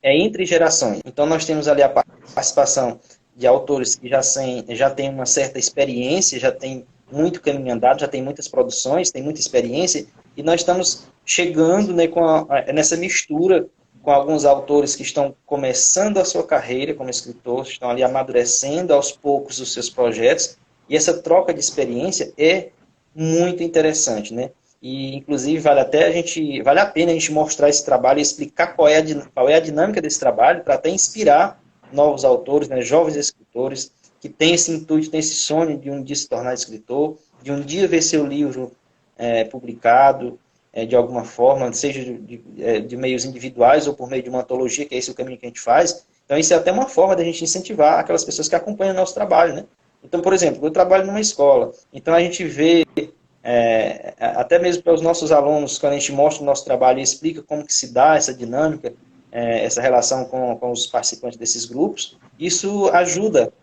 B: é entre gerações. Então nós temos ali a participação de autores que já têm uma certa experiência, já têm muito caminho andado, já tem muitas produções, tem muita experiência, e nós estamos chegando, né, nessa mistura com alguns autores que estão começando a sua carreira como escritores, estão ali amadurecendo aos poucos os seus projetos, e essa troca de experiência é muito interessante, né? E, inclusive, vale a pena a gente mostrar esse trabalho e explicar qual é a dinâmica desse trabalho, para até inspirar novos autores, né, jovens escritores, que têm esse intuito, têm esse sonho de um dia se tornar escritor, de um dia ver seu livro publicado, de alguma forma, seja de meios individuais ou por meio de uma antologia, que é esse o caminho que a gente faz. Então, isso é até uma forma de a gente incentivar aquelas pessoas que acompanham o nosso trabalho, né? Então, por exemplo, eu trabalho numa escola, então a gente vê, até mesmo para os nossos alunos, quando a gente mostra o nosso trabalho e explica como que se dá essa dinâmica, essa relação com os participantes desses grupos, isso ajuda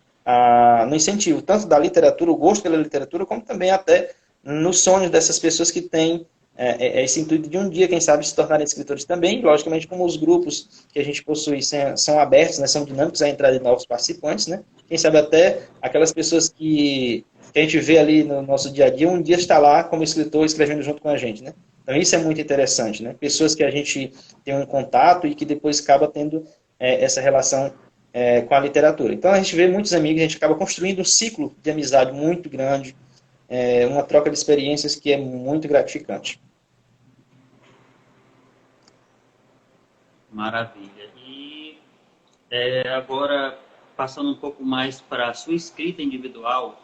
B: no incentivo, tanto da literatura, o gosto pela literatura, como também até nos sonhos dessas pessoas que têm esse intuito de um dia, quem sabe, se tornarem escritores também. Logicamente, como os grupos que a gente possui são abertos, né, são dinâmicos à entrada de novos participantes, né? Quem sabe até aquelas pessoas que a gente vê ali no nosso dia a dia, um dia está lá como escritor escrevendo junto com a gente, né? Então isso é muito interessante, né? Pessoas que a gente tem um contato e que depois acaba tendo essa relação com a literatura. Então a gente vê muitos amigos, a gente acaba construindo um ciclo de amizade muito grande, uma troca de experiências que é muito gratificante.
A: Maravilha. E agora, passando um pouco mais para a sua escrita individual,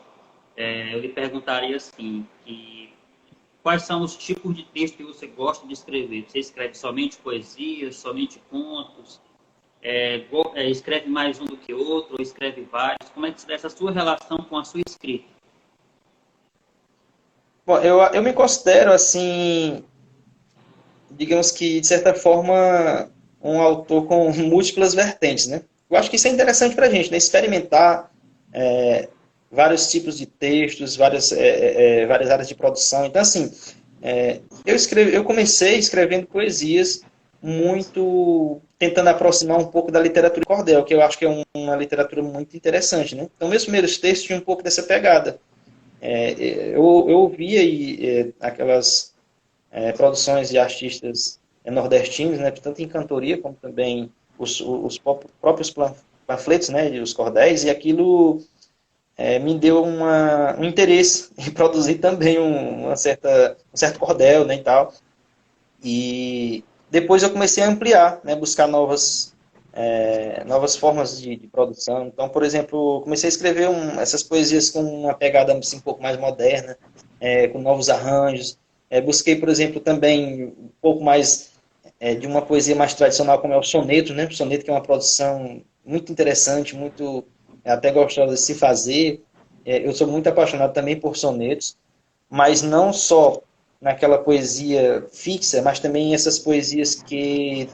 A: eu lhe perguntaria assim, quais são os tipos de texto que você gosta de escrever? Você escreve somente poesia, somente contos? Escreve mais um do que outro, ou escreve vários? Como é que se dá essa sua relação com a sua escrita?
B: Bom, eu me considero, assim, digamos que, de certa forma, um autor com múltiplas vertentes, né? Eu acho que isso é interessante para a gente, né? Experimentar vários tipos de textos, várias áreas de produção. Então, assim, Eu comecei escrevendo poesias muito tentando aproximar um pouco da literatura de cordel, que eu acho que é uma literatura muito interessante, né? Então, meus primeiros textos tinham um pouco dessa pegada. Eu ouvia aquelas produções de artistas nordestinos, né? Tanto em cantoria como também os próprios panfletos, né? Os cordéis, e aquilo me deu um interesse em produzir também um certo cordel, né, e tal. E depois eu comecei a ampliar, né, buscar novas formas de produção. Então, por exemplo, comecei a escrever essas poesias com uma pegada assim, um pouco mais moderna, com novos arranjos. Busquei, por exemplo, também um pouco mais de uma poesia mais tradicional, como é o soneto, né? O soneto que é uma produção muito interessante, muito até gostosa de se fazer. Eu sou muito apaixonado também por sonetos, mas não só naquela poesia fixa, mas também essas poesias que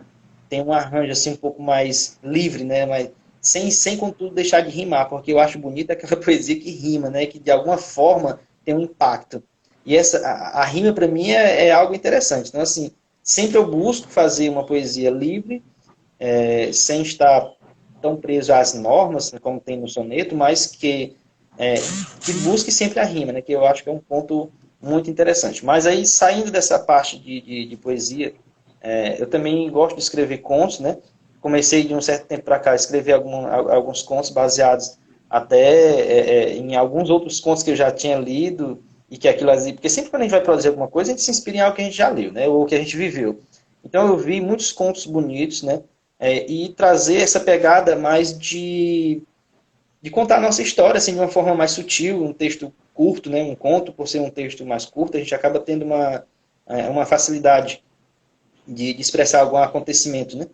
B: tem um arranjo assim um pouco mais livre, né? Mas sem contudo deixar de rimar, porque eu acho bonita aquela poesia que rima, né? Que de alguma forma tem um impacto. E a rima para mim é algo interessante. Então assim, sempre eu busco fazer uma poesia livre, sem estar tão preso às normas, né, como tem no soneto, mas que busque sempre a rima, né? Que eu acho que é um ponto muito interessante. Mas aí, saindo dessa parte de poesia, eu também gosto de escrever contos, né? Comecei de um certo tempo para cá a escrever alguns contos baseados até em alguns outros contos que eu já tinha lido e que aquilo ali, porque sempre quando a gente vai produzir alguma coisa, a gente se inspira em algo que a gente já leu, né? Ou que a gente viveu. Então eu vi muitos contos bonitos, né? E trazer essa pegada mais de contar a nossa história assim, de uma forma mais sutil, um texto curto, né? Um conto, por ser um texto mais curto, a gente acaba tendo uma facilidade de expressar algum acontecimento, né?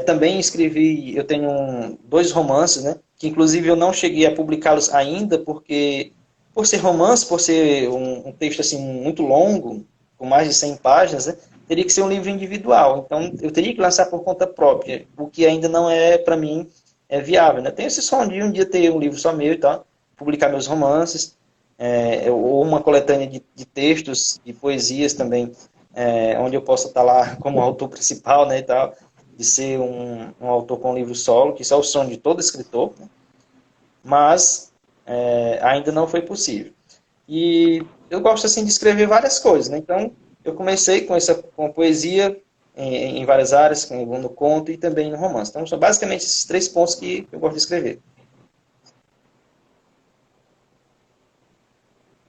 B: Também escrevi, eu tenho dois romances, né? Que inclusive eu não cheguei a publicá-los ainda, porque por ser romance, por ser um texto assim muito longo, com mais de 100 páginas, né? Teria que ser um livro individual. Então eu teria que lançar por conta própria, o que ainda não é para mim viável, né? Tenho esse sonho de um dia ter um livro só meu e tal, publicar meus romances, ou uma coletânea de textos, de poesias também, onde eu possa estar lá como autor principal, né, e tal, de ser um autor com um livro solo, que isso é o sonho de todo escritor, né? Mas ainda não foi possível. E eu gosto assim de escrever várias coisas, né? Então eu comecei com poesia em várias áreas, no conto e também no romance. Então são basicamente esses três pontos que eu gosto de escrever.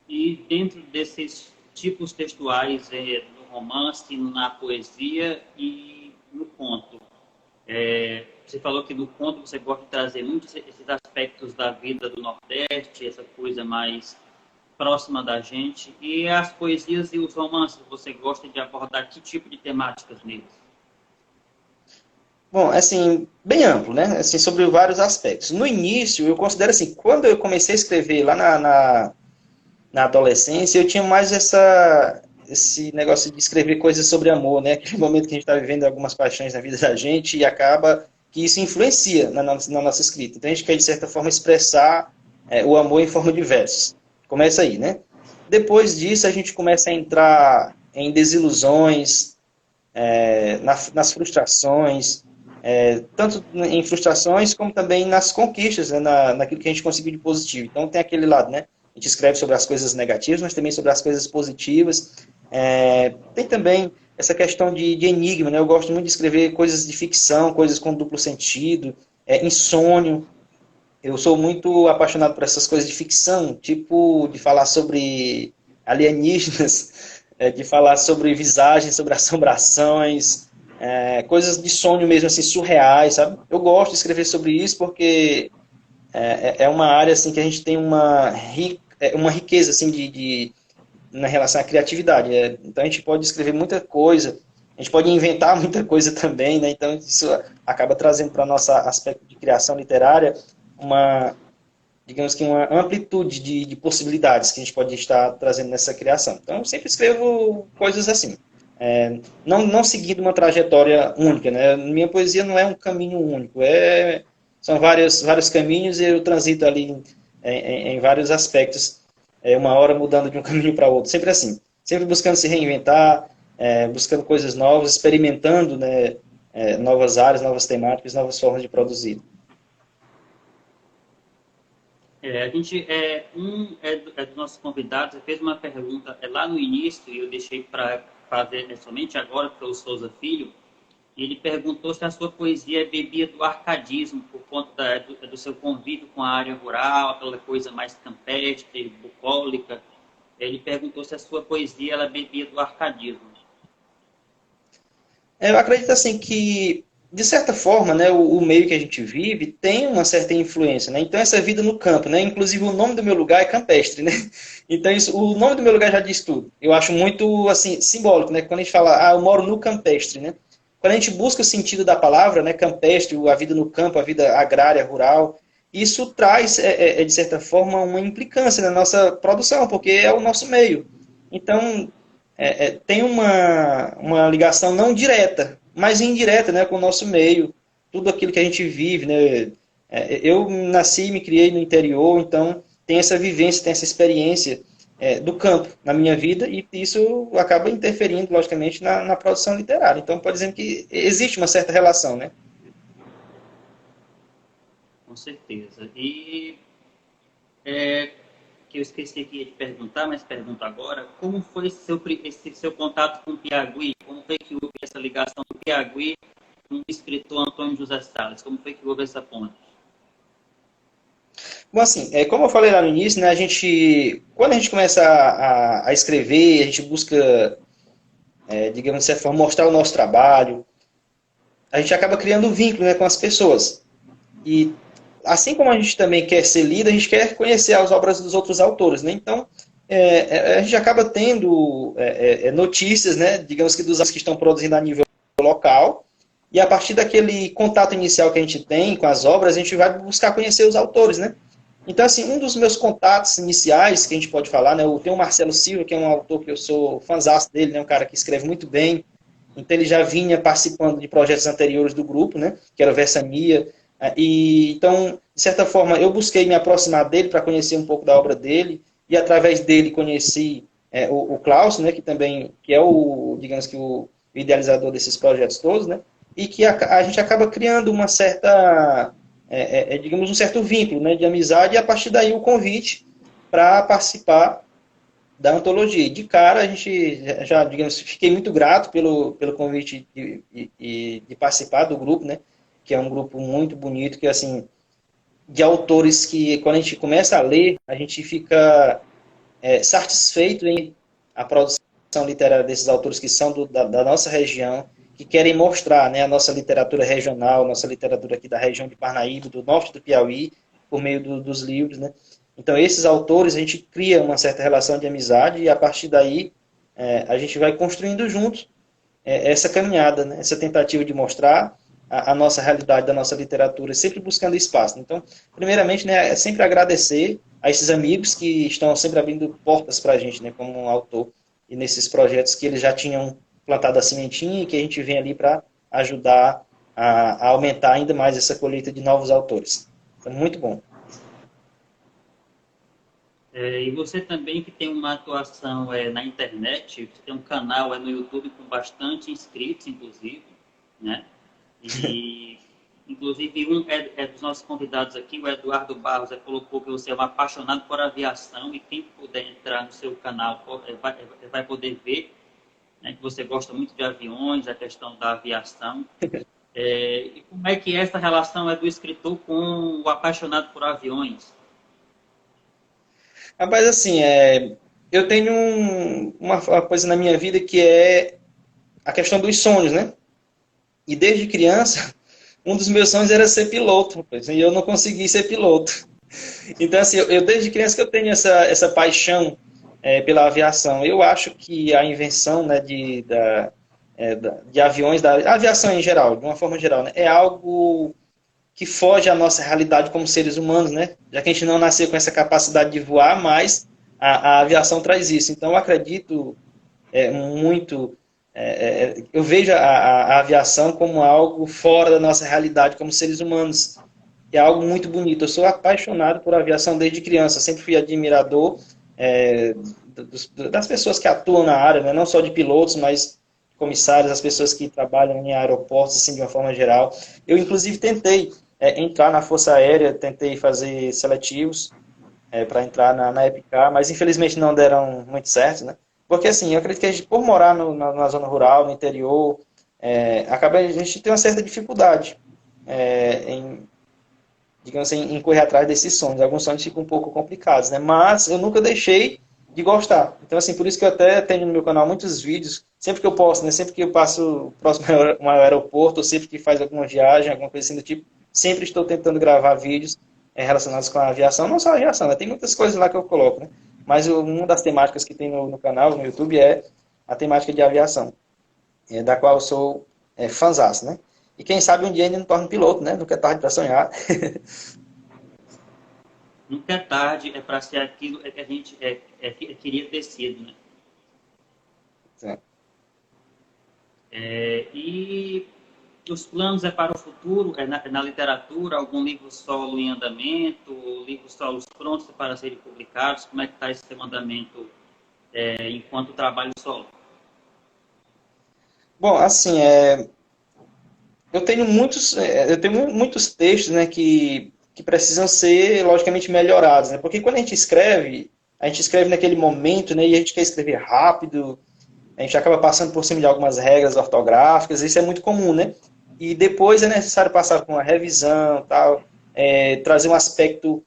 A: E dentro desses tipos textuais, no romance, na poesia e no conto, você falou que no conto você gosta de trazer muitos esses aspectos da vida do Nordeste, essa coisa mais próxima da gente. E as poesias e os romances, você gosta de abordar que tipo de temáticas neles?
B: Bom, assim, bem amplo, né? Assim, sobre vários aspectos. No início, eu considero assim, quando eu comecei a escrever lá na adolescência, eu tinha mais esse negócio de escrever coisas sobre amor, né? Aquele momento que a gente está vivendo algumas paixões na vida da gente e acaba que isso influencia na nossa escrita. Então a gente quer, de certa forma, expressar o amor em forma de versos. Começa aí, né? Depois disso, a gente começa a entrar em desilusões, nas frustrações, tanto em frustrações como também nas conquistas, né, naquilo que a gente conseguiu de positivo. Então tem aquele lado, né? A gente escreve sobre as coisas negativas, mas também sobre as coisas positivas. Tem também essa questão de enigma, né? Eu gosto muito de escrever coisas de ficção, coisas com duplo sentido, insônio. Eu sou muito apaixonado por essas coisas de ficção, tipo de falar sobre alienígenas, de falar sobre visagens, sobre assombrações, coisas de sonho mesmo, assim, surreais, sabe? Eu gosto de escrever sobre isso porque é uma área assim que a gente tem uma riqueza assim na relação à criatividade. Então a gente pode escrever muita coisa, a gente pode inventar muita coisa também, né? Então isso acaba trazendo para nosso aspecto de criação literária uma, digamos que uma amplitude de possibilidades que a gente pode estar trazendo nessa criação. Então eu sempre escrevo coisas assim. Não seguindo uma trajetória única, né? Minha poesia não é um caminho único, são vários caminhos e eu transito ali em vários aspectos, uma hora mudando de um caminho para outro, sempre assim. sempre buscando se reinventar, buscando coisas novas, experimentando, né, novas áreas, novas temáticas, novas formas de produzir.
A: A gente, dos nossos convidados fez uma pergunta lá no início, e eu deixei para fazer somente agora, para o Souza Filho. Ele perguntou se a sua poesia bebia do arcadismo, por conta do seu convívio com a área rural, aquela coisa mais campestre, bucólica. Ele perguntou se a sua poesia ela bebia do arcadismo.
B: Eu acredito assim que, de certa forma, né, o meio que a gente vive tem uma certa influência, né? Então essa vida no campo, né? Inclusive o nome do meu lugar é campestre, né? Então o nome do meu lugar já diz tudo. Eu acho muito assim simbólico, né? Quando a gente fala, eu moro no campestre, né? Quando a gente busca o sentido da palavra, né, campestre, a vida no campo, a vida agrária, rural, isso traz, de certa forma, uma implicância na nossa produção, porque é o nosso meio. Então, tem uma ligação não direta, mas indireta, né, com o nosso meio, tudo aquilo que a gente vive, né? Eu nasci e me criei no interior, então tem essa vivência, tem essa experiência do campo na minha vida e isso acaba interferindo, logicamente, na produção literária. Então, pode dizer que existe uma certa relação, né?
A: Com certeza. E que eu esqueci aqui de perguntar, mas pergunto agora, como foi esse seu contato com o Piauí? Como foi que houve essa ligação do Piauí com o escritor Antônio José Salles? Como foi que houve essa ponte?
B: Bom, assim, como eu falei lá no início, né, quando a gente começa a escrever, a gente busca, digamos de certa forma, mostrar o nosso trabalho, a gente acaba criando um vínculo, né, com as pessoas. E assim como a gente também quer ser lido, a gente quer conhecer as obras dos outros autores, né? Então, a gente acaba tendo notícias, né, digamos que dos que estão produzindo a nível local, e a partir daquele contato inicial que a gente tem com as obras, a gente vai buscar conhecer os autores, né? Então, assim, um dos meus contatos iniciais, que a gente pode falar, né, eu tenho o Marcelo Silva, que é um autor que eu sou fãzaço dele, né, um cara que escreve muito bem, então ele já vinha participando de projetos anteriores do grupo, né, que era o Versania, e então, de certa forma, eu busquei me aproximar dele para conhecer um pouco da obra dele, e através dele conheci o Klaus, né, que também que é digamos que o idealizador desses projetos todos, né, e que a gente acaba criando uma certa, digamos, um certo vínculo, né, de amizade, e a partir daí o convite para participar da antologia. De cara, a gente já, digamos, fiquei muito grato pelo convite de participar do grupo, né, que é um grupo muito bonito, que, assim, de autores que, quando a gente começa a ler, a gente fica satisfeito em a produção literária desses autores que são da nossa região, que querem mostrar, né, a nossa literatura regional, nossa literatura aqui da região de Parnaíba, do norte do Piauí, por meio dos livros, né? Então, esses autores, a gente cria uma certa relação de amizade e, a partir daí, a gente vai construindo juntos essa caminhada, né? Essa tentativa de mostrar a nossa realidade da nossa literatura, sempre buscando espaço. Então, primeiramente, né, é sempre agradecer a esses amigos que estão sempre abrindo portas para a gente, né, como um autor, e nesses projetos que eles já tinham plantado a sementinha e que a gente vem ali para ajudar a aumentar ainda mais essa colheita de novos autores. Então, muito bom.
A: E você também que tem uma atuação na internet, você tem um canal no YouTube com bastante inscritos, inclusive, né? E, inclusive, dos nossos convidados aqui, o Eduardo Barros, colocou que você é um apaixonado por aviação e quem puder entrar no seu canal vai poder ver, né, que você gosta muito de aviões, a questão da aviação. E como é que essa relação é do escritor com o apaixonado por aviões?
B: Rapaz, assim, eu tenho uma coisa na minha vida que é a questão dos sonhos, né? E desde criança, um dos meus sonhos era ser piloto, rapaz, e eu não consegui ser piloto. Então, assim, eu desde criança que eu tenho essa paixão pela aviação. Eu acho que a invenção, né, de aviões, da aviação em geral, de uma forma geral, né, é algo que foge à nossa realidade como seres humanos, né? Já que a gente não nasceu com essa capacidade de voar, mas a aviação traz isso. Então, eu acredito muito. Eu vejo a aviação como algo fora da nossa realidade como seres humanos. É algo muito bonito. Eu sou apaixonado por aviação desde criança. Sempre fui admirador das pessoas que atuam na área, né? Não só de pilotos, mas comissários, as pessoas que trabalham em aeroportos, assim, de uma forma geral. Eu, inclusive, tentei entrar na Força Aérea, tentei fazer seletivos para entrar na EPICAR, mas infelizmente não deram muito certo, né? Porque, assim, eu acredito que a gente, por morar na zona rural, no interior, a gente tem uma certa dificuldade em, digamos assim, em correr atrás desses sonhos. Alguns sonhos ficam um pouco complicados, né? Mas eu nunca deixei de gostar. Então, assim, por isso que eu até tenho no meu canal muitos vídeos, sempre que eu posto, né? Sempre que eu passo próximo ao aeroporto, ou sempre que faz alguma viagem, alguma coisa assim do tipo, sempre estou tentando gravar vídeos relacionados com a aviação. Não só a aviação, né? Tem muitas coisas lá que eu coloco, né? Mas uma das temáticas que tem no canal, no YouTube, é a temática de aviação, da qual eu sou fãzaço, né? E quem sabe um dia ainda me torno piloto, né? Nunca é tarde para sonhar.
A: Nunca é tarde, é para ser aquilo que a gente queria ter sido, né?
B: Sim.
A: E os planos para o futuro, na literatura, algum livro solo em andamento, livros solos prontos para serem publicados, como é que está esse seu andamento enquanto trabalho solo?
B: Bom, assim, eu tenho muitos textos, né, que precisam ser, logicamente, melhorados, né? Porque quando a gente escreve naquele momento, né, e a gente quer escrever rápido, a gente acaba passando por cima de algumas regras ortográficas, isso é muito comum, né? E depois é necessário passar por uma revisão, tal, trazer um aspecto,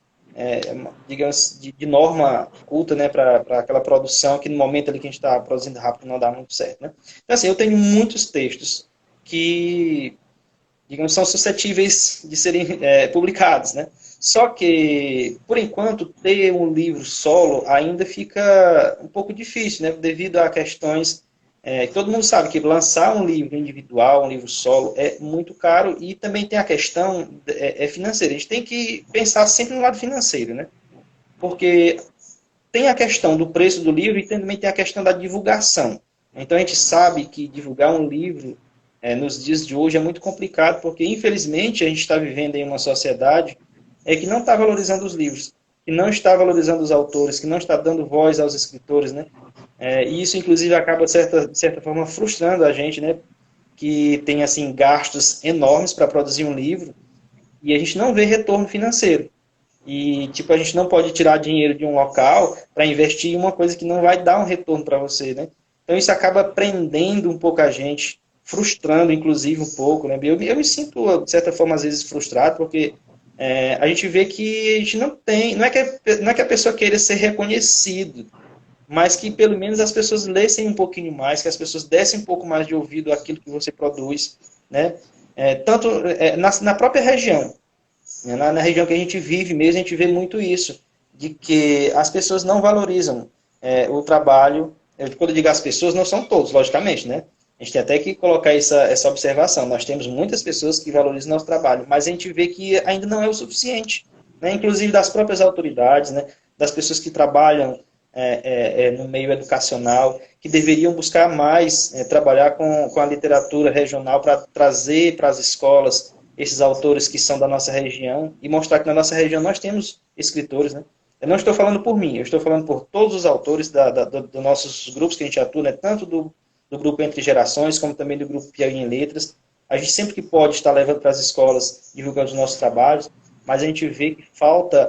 B: digamos, de norma culta, né, para aquela produção, que no momento ali que a gente está produzindo rápido não dá muito certo, né? Então, assim, eu tenho muitos textos que, digamos, são suscetíveis de serem publicados, né? Só que, por enquanto, ter um livro solo ainda fica um pouco difícil, né? Devido a questões todo mundo sabe que lançar um livro individual, um livro solo, é muito caro e também tem a questão financeira. A gente tem que pensar sempre no lado financeiro, né? Porque tem a questão do preço do livro e também tem a questão da divulgação. Então a gente sabe que divulgar um livro nos dias de hoje é muito complicado, porque infelizmente a gente está vivendo em uma sociedade que não está valorizando os livros, que não está valorizando os autores, que não está dando voz aos escritores, né? E isso, inclusive, acaba, de certa forma, frustrando a gente, né? Que tem, assim, gastos enormes para produzir um livro e a gente não vê retorno financeiro. E, tipo, a gente não pode tirar dinheiro de um local para investir em uma coisa que não vai dar um retorno para você, né? Então, isso acaba prendendo um pouco a gente, frustrando, inclusive, um pouco, né? Eu me sinto, de certa forma, às vezes frustrado, porque a gente vê que a gente não tem... Não é que a pessoa queira ser reconhecido, mas que pelo menos as pessoas lessem um pouquinho mais, que as pessoas dessem um pouco mais de ouvido àquilo que você produz, né? Tanto na própria região, né? Na região que a gente vive mesmo, a gente vê muito isso, de que as pessoas não valorizam o trabalho. Quando eu digo as pessoas, não são todos, logicamente, né? A gente tem até que colocar essa observação. Nós temos muitas pessoas que valorizam nosso trabalho, mas a gente vê que ainda não é o suficiente, né? Inclusive das próprias autoridades, né? Das pessoas que trabalham no meio educacional, que deveriam buscar mais trabalhar com a literatura regional para trazer para as escolas esses autores que são da nossa região e mostrar que na nossa região nós temos escritores, né? Eu não estou falando por mim, eu estou falando por todos os autores dos nossos grupos que a gente atua, né? Tanto do grupo Entre Gerações, como também do grupo Piauí em Letras. A gente sempre que pode está levando para as escolas, divulgando os nossos trabalhos, mas a gente vê que falta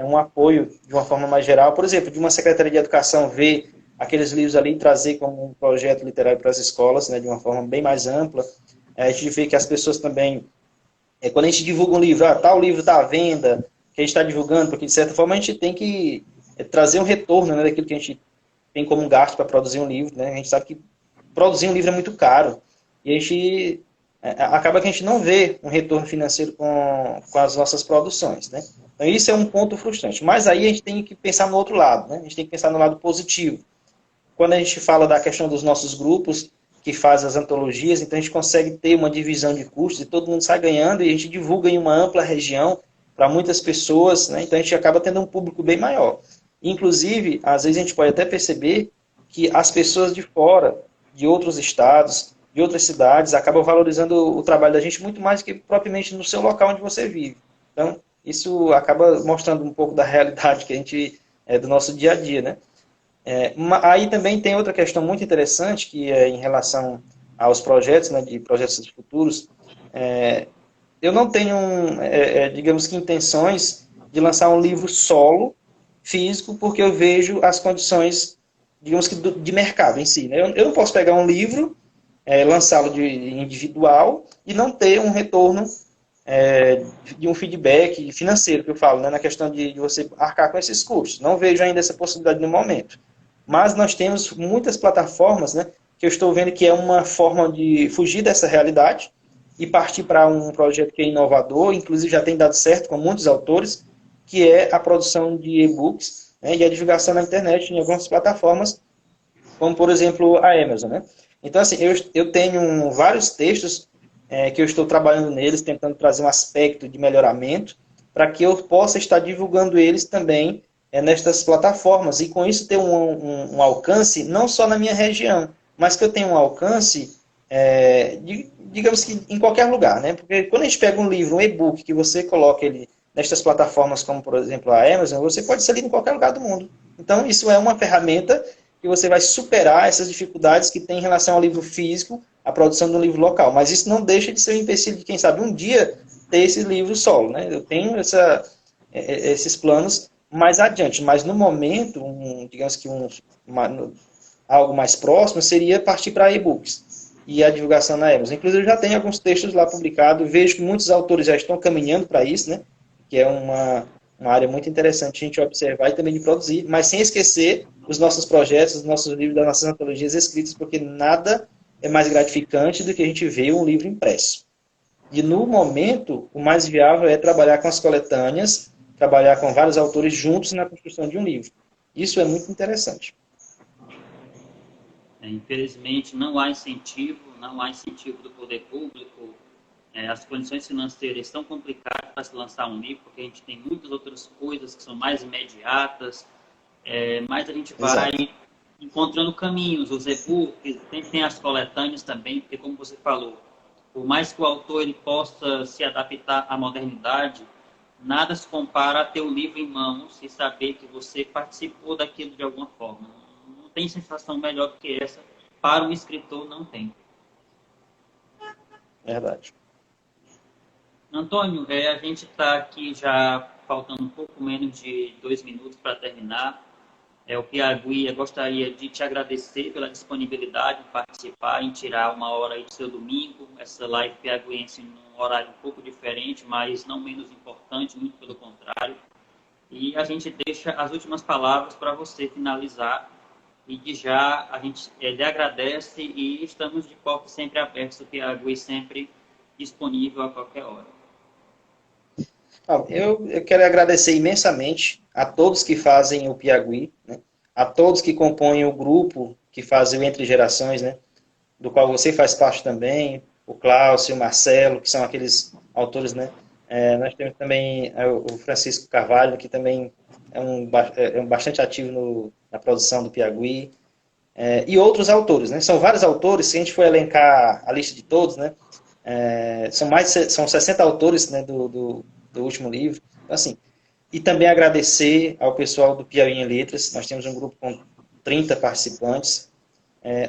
B: um apoio de uma forma mais geral. Por exemplo, de uma Secretaria de Educação ver aqueles livros ali e trazer como um projeto literário para as escolas, né, de uma forma bem mais ampla. A gente vê que as pessoas também, quando a gente divulga um livro, tal livro está à venda, que a gente está divulgando, porque de certa forma a gente tem que trazer um retorno, né, daquilo que a gente tem como gasto para produzir um livro. Né? A gente sabe que produzir um livro é muito caro. E a gente acaba que a gente não vê um retorno financeiro com as nossas produções, né? Então isso é um ponto frustrante. Mas aí a gente tem que pensar no outro lado, né? A gente tem que pensar no lado positivo. Quando a gente fala da questão dos nossos grupos, que faz as antologias, então a gente consegue ter uma divisão de custos e todo mundo sai ganhando e a gente divulga em uma ampla região para muitas pessoas, né? Então a gente acaba tendo um público bem maior. Inclusive, às vezes a gente pode até perceber que as pessoas de fora, de outros estados, de outras cidades, acabam valorizando o trabalho da gente muito mais do que propriamente no seu local onde você vive. Então, isso acaba mostrando um pouco da realidade que a gente do nosso dia a dia, né? Aí também tem outra questão muito interessante, que é em relação aos projetos, né, de projetos futuros. Eu não tenho, digamos que, intenções de lançar um livro solo, físico, porque eu vejo as condições, digamos que, de mercado em si. Né? Eu não posso pegar um livro, lançá-lo de individual e não ter um retorno de um feedback financeiro, que eu falo, né, na questão de você arcar com esses custos. Não vejo ainda essa possibilidade no momento. Mas nós temos muitas plataformas, né, que eu estou vendo que é uma forma de fugir dessa realidade e partir para um projeto que é inovador, inclusive já tem dado certo com muitos autores, que é a produção de e-books, né, e a divulgação na internet em algumas plataformas, como por exemplo a Amazon. Né? Então, assim, eu tenho vários textos que eu estou trabalhando neles, tentando trazer um aspecto de melhoramento, para que eu possa estar divulgando eles também nestas plataformas, e com isso ter um alcance não só na minha região, mas que eu tenha um alcance, digamos que em qualquer lugar, né? Porque quando a gente pega um livro, um e-book, que você coloca ele nestas plataformas como, por exemplo, a Amazon, você pode ser lido em qualquer lugar do mundo. Então, isso é uma ferramenta que você vai superar essas dificuldades que tem em relação ao livro físico, a produção de um livro local. Mas isso não deixa de ser um empecilho de, quem sabe, um dia ter esse livro solo. Né? Eu tenho esses planos mais adiante, mas no momento, digamos que algo mais próximo seria partir para e-books e a divulgação na Amazon. Inclusive, eu já tenho alguns textos lá publicados, vejo que muitos autores já estão caminhando para isso, né? Que é uma área muito interessante a gente observar e também de produzir, mas sem esquecer os nossos projetos, os nossos livros, das nossas antologias escritas, porque nada é mais gratificante do que a gente ver um livro impresso. E no momento, o mais viável é trabalhar com as coletâneas, trabalhar com vários autores juntos na construção de um livro. Isso é muito interessante.
A: Infelizmente, não há incentivo do poder público. As condições financeiras estão complicadas para se lançar um livro, porque a gente tem muitas outras coisas que são mais imediatas, mas a gente vai
B: Exato.
A: encontrando caminhos, os e-books, tem as coletâneas também, porque como você falou, por mais que o autor ele possa se adaptar à modernidade, nada se compara a ter o livro em mãos e saber que você participou daquilo de alguma forma. Não tem sensação melhor do que essa, para um escritor não tem.
B: Verdade.
A: Antônio, a gente está aqui já faltando um pouco menos de 2 minutos para terminar. O Piagui, eu gostaria de te agradecer pela disponibilidade de participar, em tirar uma hora aí do seu domingo, essa live piaguense num horário um pouco diferente, mas não menos importante, muito pelo contrário. E a gente deixa as últimas palavras para você finalizar, e de já a gente lhe agradece e estamos de portas sempre abertas, o Piagui sempre disponível a qualquer hora.
B: Eu quero agradecer imensamente a todos que fazem o Piagui, né? A todos que compõem o grupo que faz o Entre Gerações, né? Do qual você faz parte também, o Cláudio, o Marcelo, que são aqueles autores, né? Nós temos também o Francisco Carvalho, que também é bastante ativo na produção do Piagui, e outros autores, né? São vários autores, se a gente for elencar a lista de todos, né? São 60 autores, né, do último livro. Então, assim, e também agradecer ao pessoal do Piauí em Letras. Nós temos um grupo com 30 participantes.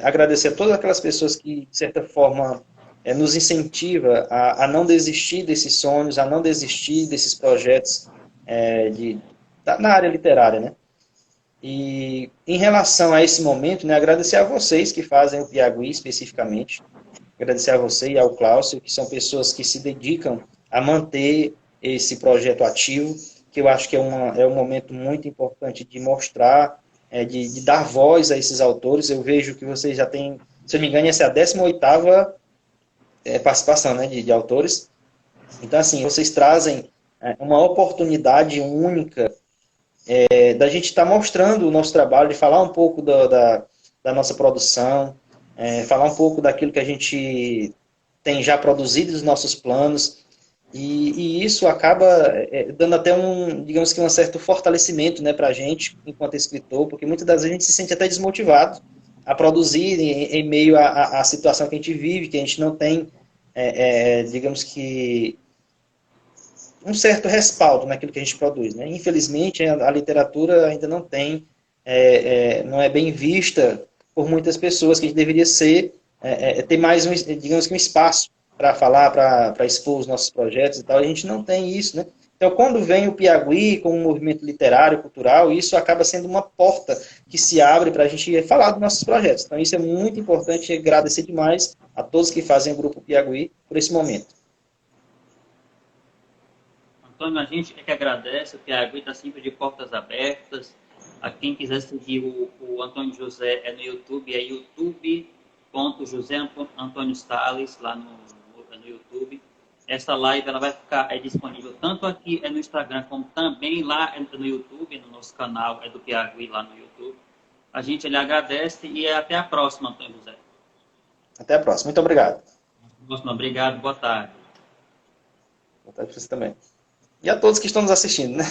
B: Agradecer a todas aquelas pessoas que, de certa forma, nos incentiva a não desistir desses sonhos, a não desistir desses projetos na área literária, né? E em relação a esse momento, né, agradecer a vocês que fazem o Piauí especificamente, agradecer a você e ao Cláudio, que são pessoas que se dedicam a manter esse projeto ativo, que eu acho que é um momento muito importante de mostrar, de dar voz a esses autores. Eu vejo que vocês já têm, se eu não me engano, essa é a 18ª participação, né, de autores. Então, assim, vocês trazem uma oportunidade única da gente estar mostrando o nosso trabalho, de falar um pouco da nossa produção, falar um pouco daquilo que a gente tem já produzido, dos nossos planos, e isso acaba dando até digamos que um certo fortalecimento, né, para a gente, enquanto escritor, porque muitas das vezes a gente se sente até desmotivado a produzir em meio à situação que a gente vive, que a gente não tem, digamos que, um certo respaldo naquilo que a gente produz. Né? Infelizmente, a literatura ainda não tem não é bem vista por muitas pessoas, que a gente deveria ser, ter mais, digamos que um espaço para falar, para expor os nossos projetos e tal. A gente não tem isso, né? Então, quando vem o Piauí com um movimento literário, cultural, isso acaba sendo uma porta que se abre para a gente falar dos nossos projetos. Então, isso é muito importante e agradecer demais a todos que fazem o Grupo Piauí por esse momento.
A: Antônio, a gente é que agradece, o Piauí está sempre de portas abertas. A quem quiser seguir o Antônio José no YouTube, é youtube.josé Antônio Salles, lá no YouTube. Essa live ela vai ficar disponível tanto aqui no Instagram, como também lá no YouTube, no nosso canal do Piauí, lá no YouTube. A gente lhe agradece e até a próxima, Antônio José.
B: Até a próxima. Muito obrigado.
A: Obrigado, boa tarde.
B: Boa tarde para você também. E a todos que estão nos assistindo, né?